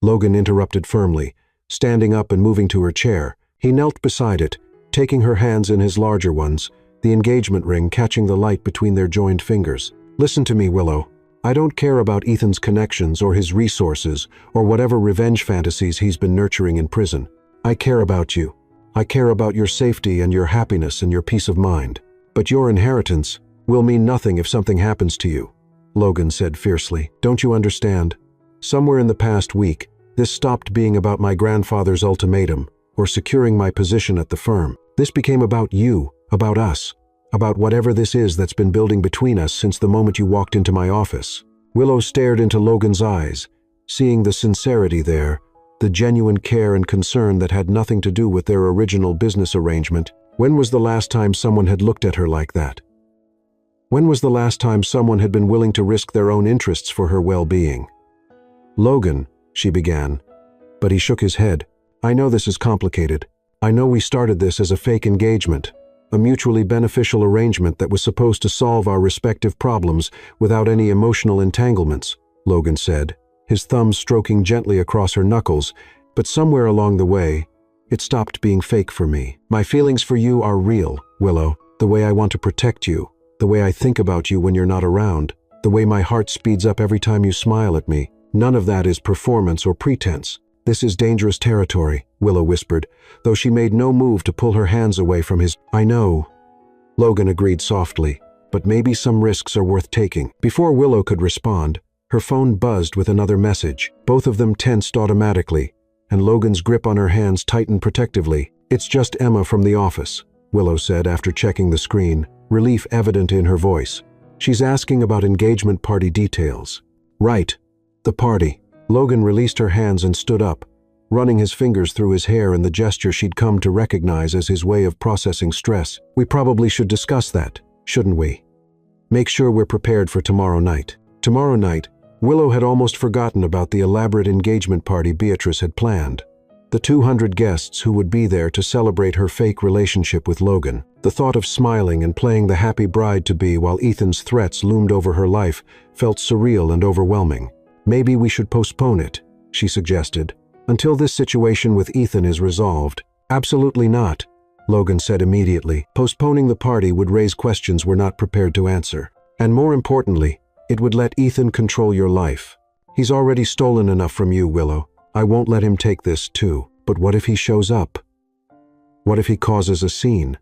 Logan interrupted firmly, standing up and moving to her chair. He knelt beside it, taking her hands in his larger ones, the engagement ring catching the light between their joined fingers. "Listen to me, Willow. I don't care about Ethan's connections or his resources or whatever revenge fantasies he's been nurturing in prison. I care about you. I care about your safety and your happiness and your peace of mind. But your inheritance will mean nothing if something happens to you," Logan said fiercely. "Don't you understand? Somewhere in the past week, this stopped being about my grandfather's ultimatum or securing my position at the firm. This became about you, about us, about whatever this is that's been building between us since the moment you walked into my office." Willow stared into Logan's eyes, seeing the sincerity there, the genuine care and concern that had nothing to do with their original business arrangement. When was the last time someone had looked at her like that? When was the last time someone had been willing to risk their own interests for her well-being? "Logan," she began, but he shook his head. "I know this is complicated. I know we started this as a fake engagement, a mutually beneficial arrangement that was supposed to solve our respective problems without any emotional entanglements," Logan said, his thumb stroking gently across her knuckles, "but somewhere along the way, it stopped being fake for me. My feelings for you are real, Willow. The way I want to protect you, the way I think about you when you're not around, the way my heart speeds up every time you smile at me. None of that is performance or pretense. This is dangerous territory," Willow whispered, though she made no move to pull her hands away from his. "I know," Logan agreed softly, "but maybe some risks are worth taking." Before Willow could respond, her phone buzzed with another message. Both of them tensed automatically, and Logan's grip on her hands tightened protectively. "It's just Emma from the office," Willow said after checking the screen, relief evident in her voice. "She's asking about engagement party details." "Right. The party." Logan released her hands and stood up, running his fingers through his hair in the gesture she'd come to recognize as his way of processing stress. "We probably should discuss that, shouldn't we? Make sure we're prepared for tomorrow night." Tomorrow night, Willow had almost forgotten about the elaborate engagement party Beatrice had planned. The 200 guests who would be there to celebrate her fake relationship with Logan. The thought of smiling and playing the happy bride-to-be while Ethan's threats loomed over her life felt surreal and overwhelming. "Maybe we should postpone it," she suggested, "until this situation with Ethan is resolved." "Absolutely not," Logan said immediately. Postponing the party would raise questions we're not prepared to answer. And more importantly, it would let Ethan control your life. He's already stolen enough from you, Willow. I won't let him take this too. But what if he shows up? What if he causes a scene?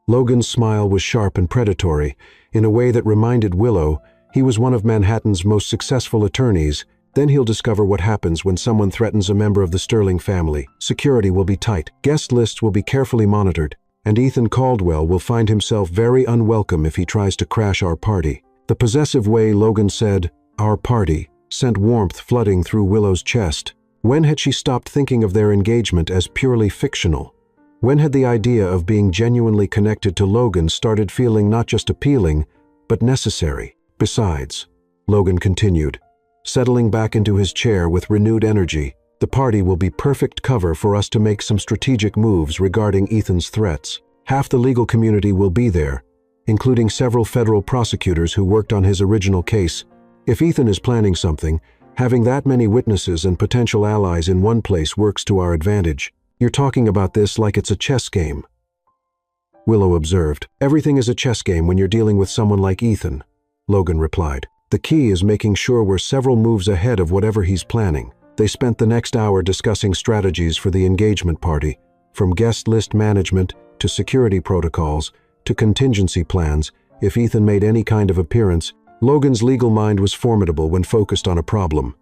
Logan's smile was sharp and predatory, in a way that reminded Willow he was one of Manhattan's most successful attorneys. Then he'll discover what happens when someone threatens a member of the Sterling family. Security will be tight, guest lists will be carefully monitored, and Ethan Caldwell will find himself very unwelcome if he tries to crash our party. The possessive way Logan said, "our party," sent warmth flooding through Willow's chest. When had she stopped thinking of their engagement as purely fictional? When had the idea of being genuinely connected to Logan started feeling not just appealing, but necessary? "Besides," Logan continued, settling back into his chair with renewed energy, "the party will be perfect cover for us to make some strategic moves regarding Ethan's threats. Half the legal community will be there, including several federal prosecutors who worked on his original case. If Ethan is planning something, having that many witnesses and potential allies in one place works to our advantage. You're talking about this like it's a chess game," Willow observed. "Everything is a chess game when you're dealing with someone like Ethan," Logan replied. "The key is making sure we're several moves ahead of whatever he's planning." They spent the next hour discussing strategies for the engagement party, from guest list management to security protocols to contingency plans. If Ethan made any kind of appearance, Logan's legal mind was formidable when focused on a problem,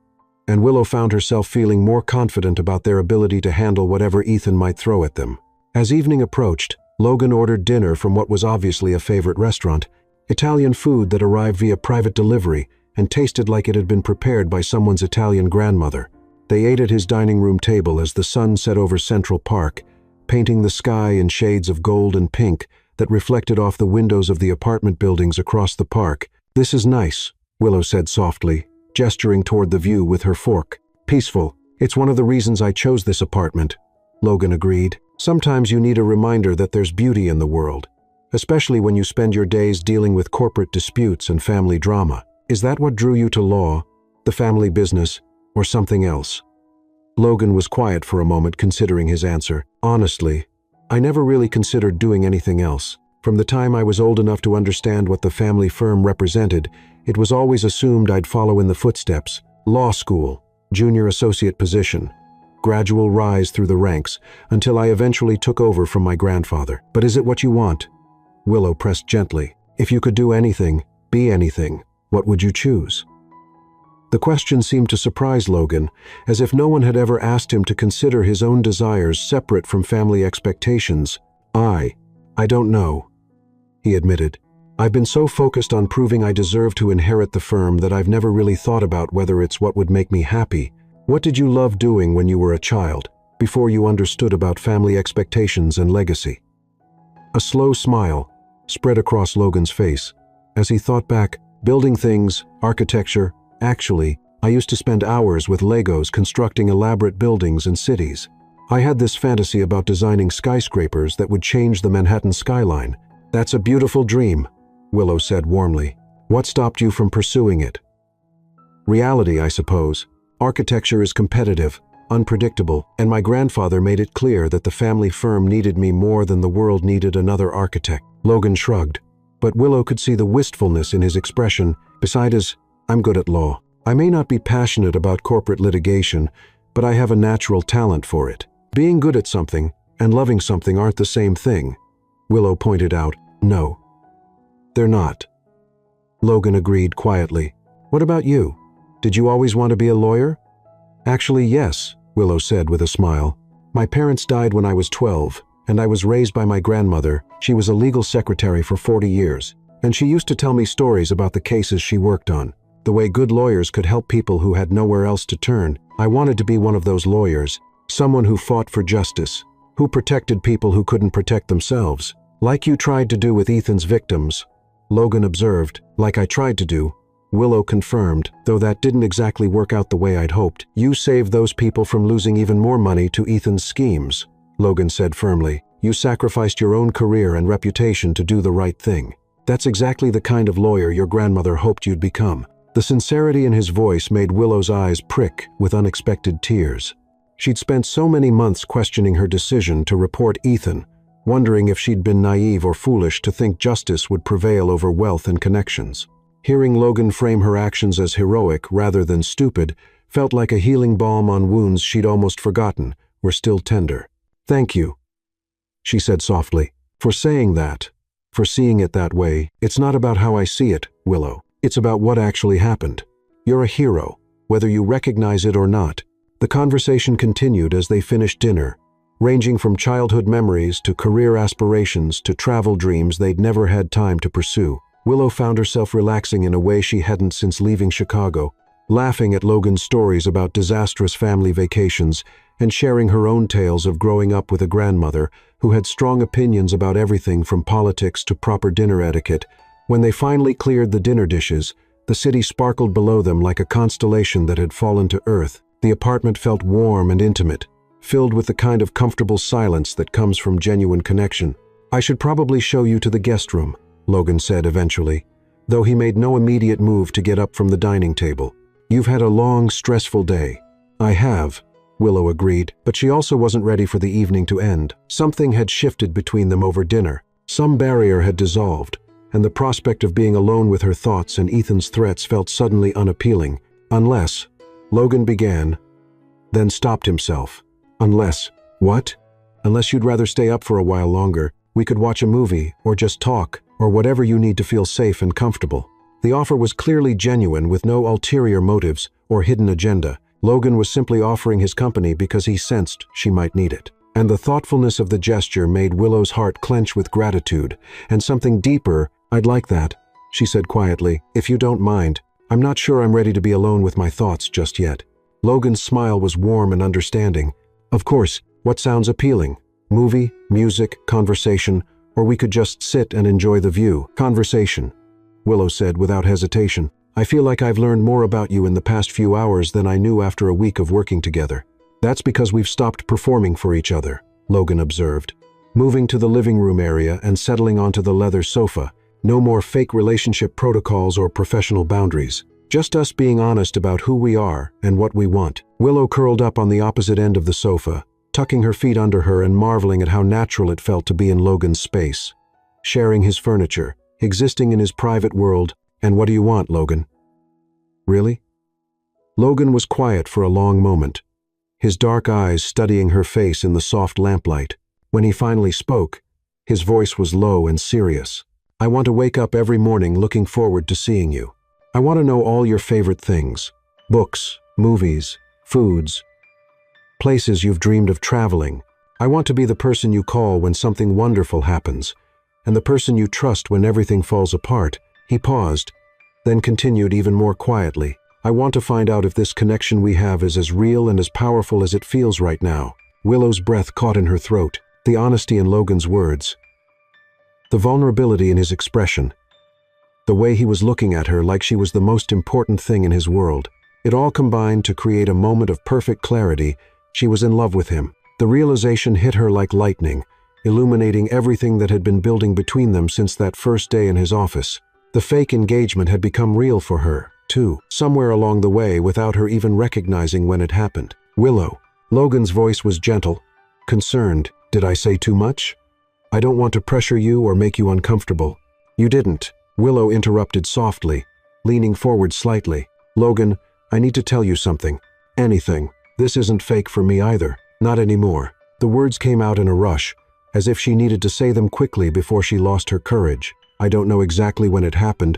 and Willow found herself feeling more confident about their ability to handle whatever Ethan might throw at them. As evening approached, Logan ordered dinner from what was obviously a favorite restaurant, Italian food that arrived via private delivery and tasted like it had been prepared by someone's Italian grandmother. They ate at his dining room table as the sun set over Central Park, painting the sky in shades of gold and pink that reflected off the windows of the apartment buildings across the park. "This is nice," Willow said softly, gesturing toward the view with her fork. "Peaceful. It's one of the reasons I chose this apartment," Logan agreed. "Sometimes you need a reminder that there's beauty in the world, especially when you spend your days dealing with corporate disputes and family drama. Is that what drew you to law, the family business, or something else?" Logan was quiet for a moment, considering his answer. "Honestly, I never really considered doing anything else. From the time I was old enough to understand what the family firm represented, it was always assumed I'd follow in the footsteps. Law school, junior associate position, gradual rise through the ranks, until I eventually took over from my grandfather. But is it what you want?" Willow pressed gently. "If you could do anything, be anything, what would you choose?" The question seemed to surprise Logan, as if no one had ever asked him to consider his own desires separate from family expectations. I don't know," he admitted. "I've been so focused on proving I deserve to inherit the firm that I've never really thought about whether it's what would make me happy. What did you love doing when you were a child, before you understood about family expectations and legacy?" A slow smile spread across Logan's face as he thought back. "Building things, architecture. Actually, I used to spend hours with Legos constructing elaborate buildings and cities. I had this fantasy about designing skyscrapers that would change the Manhattan skyline." "That's a beautiful dream," Willow said warmly. "What stopped you from pursuing it?" "Reality, I suppose. Architecture is competitive, unpredictable, and my grandfather made it clear that the family firm needed me more than the world needed another architect." Logan shrugged, but Willow could see the wistfulness in his expression. "Beside his, I'm good at law. I may not be passionate about corporate litigation, but I have a natural talent for it. Being good at something and loving something aren't the same thing," Willow pointed out. "No, they're not," Logan agreed quietly. "What about you? Did you always want to be a lawyer?" "Actually, yes," Willow said with a smile. "My parents died when I was 12, and I was raised by my grandmother. She was a legal secretary for 40 years, and she used to tell me stories about the cases she worked on, the way good lawyers could help people who had nowhere else to turn. I wanted to be one of those lawyers, someone who fought for justice, who protected people who couldn't protect themselves. Like you tried to do with Ethan's victims," Logan observed. "Like I tried to do," Willow confirmed, "though that didn't exactly work out the way I'd hoped." "You saved those people from losing even more money to Ethan's schemes," Logan said firmly. "You sacrificed your own career and reputation to do the right thing. That's exactly the kind of lawyer your grandmother hoped you'd become." The sincerity in his voice made Willow's eyes prick with unexpected tears. She'd spent so many months questioning her decision to report Ethan, wondering if she'd been naive or foolish to think justice would prevail over wealth and connections. Hearing Logan frame her actions as heroic rather than stupid felt like a healing balm on wounds she'd almost forgotten were still tender. "Thank you," she said softly, "for saying that, for seeing it that way. It's not about how I see it, Willow. It's about what actually happened. You're a hero, whether you recognize it or not." The conversation continued as they finished dinner, ranging from childhood memories to career aspirations to travel dreams they'd never had time to pursue. Willow found herself relaxing in a way she hadn't since leaving Chicago, laughing at Logan's stories about disastrous family vacations and sharing her own tales of growing up with a grandmother who had strong opinions about everything from politics to proper dinner etiquette. When they finally cleared the dinner dishes, the city sparkled below them like a constellation that had fallen to earth. The apartment felt warm and intimate, filled with the kind of comfortable silence that comes from genuine connection. "I should probably show you to the guest room," Logan said eventually, though he made no immediate move to get up from the dining table. "You've had a long, stressful day." "I have," Willow agreed, but she also wasn't ready for the evening to end. Something had shifted between them over dinner. Some barrier had dissolved, and the prospect of being alone with her thoughts and Ethan's threats felt suddenly unappealing. "Unless," Logan began, then stopped himself. "Unless, what?" Unless you'd rather stay up for a while longer, we could watch a movie, or just talk, or whatever you need to feel safe and comfortable. The offer was clearly genuine with no ulterior motives or hidden agenda. Logan was simply offering his company because he sensed she might need it. And the thoughtfulness of the gesture made Willow's heart clench with gratitude, and something deeper. "I'd like that," she said quietly. "If you don't mind. I'm not sure I'm ready to be alone with my thoughts just yet." Logan's smile was warm and understanding. "Of course, what sounds appealing? Movie, music, conversation, or we could just sit and enjoy the view." "Conversation," Willow said without hesitation. "I feel like I've learned more about you in the past few hours than I knew after a week of working together." "That's because we've stopped performing for each other," Logan observed. Moving to the living room area and settling onto the leather sofa. No more fake relationship protocols or professional boundaries. Just us being honest about who we are and what we want. Willow curled up on the opposite end of the sofa, tucking her feet under her and marveling at how natural it felt to be in Logan's space. Sharing his furniture, existing in his private world. "And what do you want, Logan?" "Really?" Logan was quiet for a long moment, his dark eyes studying her face in the soft lamplight. When he finally spoke, his voice was low and serious. "I want to wake up every morning looking forward to seeing you. I want to know all your favorite things. Books, movies, foods, places you've dreamed of traveling. I want to be the person you call when something wonderful happens, and the person you trust when everything falls apart." He paused, then continued even more quietly. "I want to find out if this connection we have is as real and as powerful as it feels right now." Willow's breath caught in her throat, the honesty in Logan's words, the vulnerability in his expression, the way he was looking at her like she was the most important thing in his world. It all combined to create a moment of perfect clarity. She was in love with him. The realization hit her like lightning, illuminating everything that had been building between them since that first day in his office. The fake engagement had become real for her, too, somewhere along the way without her even recognizing when it happened. "Willow." Logan's voice was gentle, concerned. "Did I say too much? I don't want to pressure you or make you uncomfortable." "You didn't," Willow interrupted softly, leaning forward slightly. "Logan, I need to tell you something. Anything. This isn't fake for me either. Not anymore." The words came out in a rush, as if she needed to say them quickly before she lost her courage. "I don't know exactly when it happened,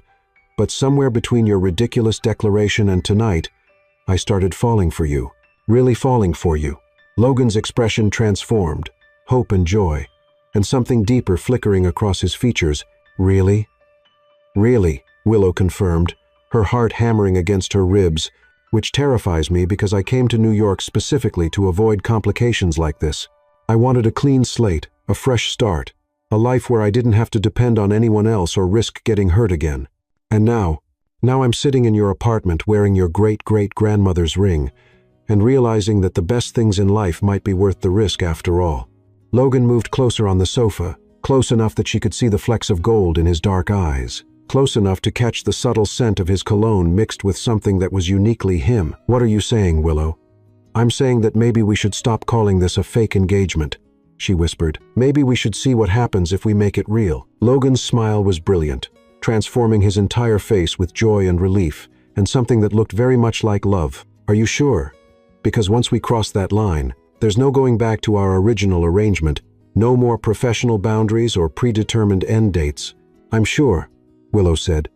but somewhere between your ridiculous declaration and tonight, I started falling for you. Really falling for you." Logan's expression transformed, hope and joy, and something deeper flickering across his features. "Really?" "Really," Willow confirmed, her heart hammering against her ribs, "which terrifies me because I came to New York specifically to avoid complications like this. I wanted a clean slate, a fresh start, a life where I didn't have to depend on anyone else or risk getting hurt again. And now I'm sitting in your apartment wearing your great-great-grandmother's ring, and realizing that the best things in life might be worth the risk after all." Logan moved closer on the sofa, close enough that she could see the flecks of gold in his dark eyes, close enough to catch the subtle scent of his cologne mixed with something that was uniquely him. "What are you saying, Willow?" "I'm saying that maybe we should stop calling this a fake engagement," she whispered. "Maybe we should see what happens if we make it real." Logan's smile was brilliant, transforming his entire face with joy and relief, and something that looked very much like love. "Are you sure? Because once we cross that line, there's no going back to our original arrangement. No more professional boundaries or predetermined end dates." "I'm sure," Willow said,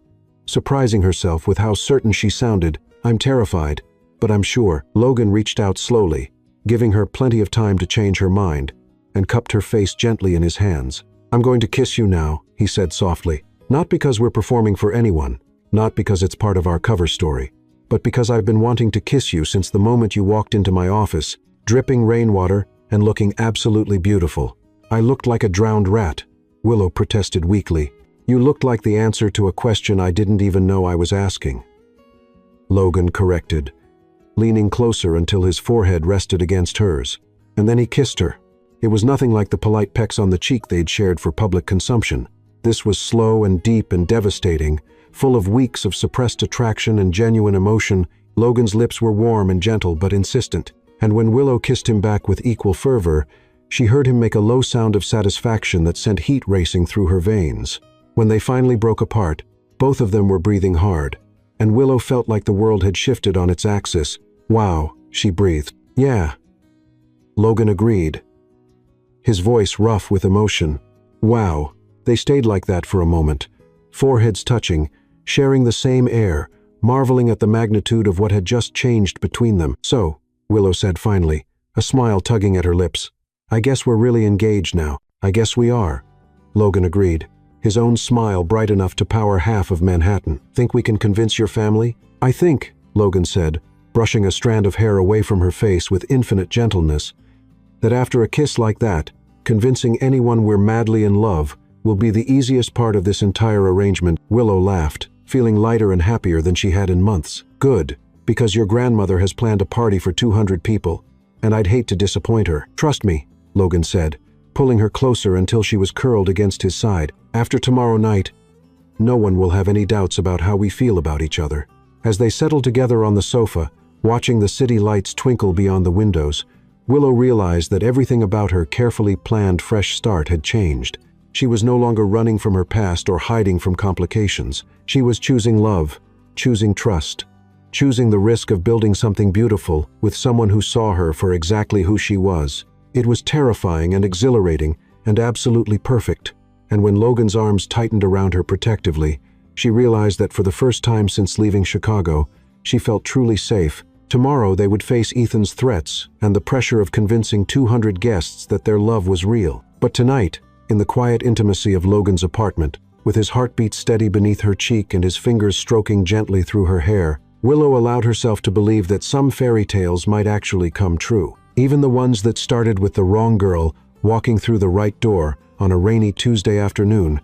surprising herself with how certain she sounded. "I'm terrified, but I'm sure." Logan reached out slowly, giving her plenty of time to change her mind, and cupped her face gently in his hands. "I'm going to kiss you now," he said softly. "Not because we're performing for anyone, not because it's part of our cover story, but because I've been wanting to kiss you since the moment you walked into my office, dripping rainwater and looking absolutely beautiful." "I looked like a drowned rat," Willow protested weakly. "You looked like the answer to a question I didn't even know I was asking," Logan corrected, leaning closer until his forehead rested against hers. And then he kissed her. It was nothing like the polite pecks on the cheek they'd shared for public consumption. This was slow and deep and devastating, full of weeks of suppressed attraction and genuine emotion. Logan's lips were warm and gentle but insistent, and when Willow kissed him back with equal fervor, she heard him make a low sound of satisfaction that sent heat racing through her veins. When they finally broke apart, both of them were breathing hard, and Willow felt like the world had shifted on its axis. "Wow," she breathed. "Yeah," Logan agreed. his voice rough with emotion. Wow. They stayed like that for a moment, foreheads touching, sharing the same air, marveling at the magnitude of what had just changed between them. "So," Willow said finally, a smile tugging at her lips, "I guess we're really engaged now." "I guess we are," Logan agreed, his own smile bright enough to power half of Manhattan. "Think we can convince your family?" "I think," Logan said, brushing a strand of hair away from her face with infinite gentleness, "that after a kiss like that, convincing anyone we're madly in love will be the easiest part of this entire arrangement." Willow laughed, feeling lighter and happier than she had in months. "Good, because your grandmother has planned a party for 200 people, and I'd hate to disappoint her." "Trust me," Logan said, pulling her closer until she was curled against his side. "After tomorrow night, no one will have any doubts about how we feel about each other." As they settled together on the sofa, watching the city lights twinkle beyond the windows, Willow realized that everything about her carefully planned fresh start had changed. She was no longer running from her past or hiding from complications. She was choosing love, choosing trust, choosing the risk of building something beautiful with someone who saw her for exactly who she was. It was terrifying and exhilarating and absolutely perfect. And when Logan's arms tightened around her protectively, she realized that for the first time since leaving Chicago, she felt truly safe. Tomorrow they would face Ethan's threats and the pressure of convincing 200 guests that their love was real. But tonight, in the quiet intimacy of Logan's apartment, with his heartbeat steady beneath her cheek and his fingers stroking gently through her hair, Willow allowed herself to believe that some fairy tales might actually come true. Even the ones that started with the wrong girl walking through the right door on a rainy Tuesday afternoon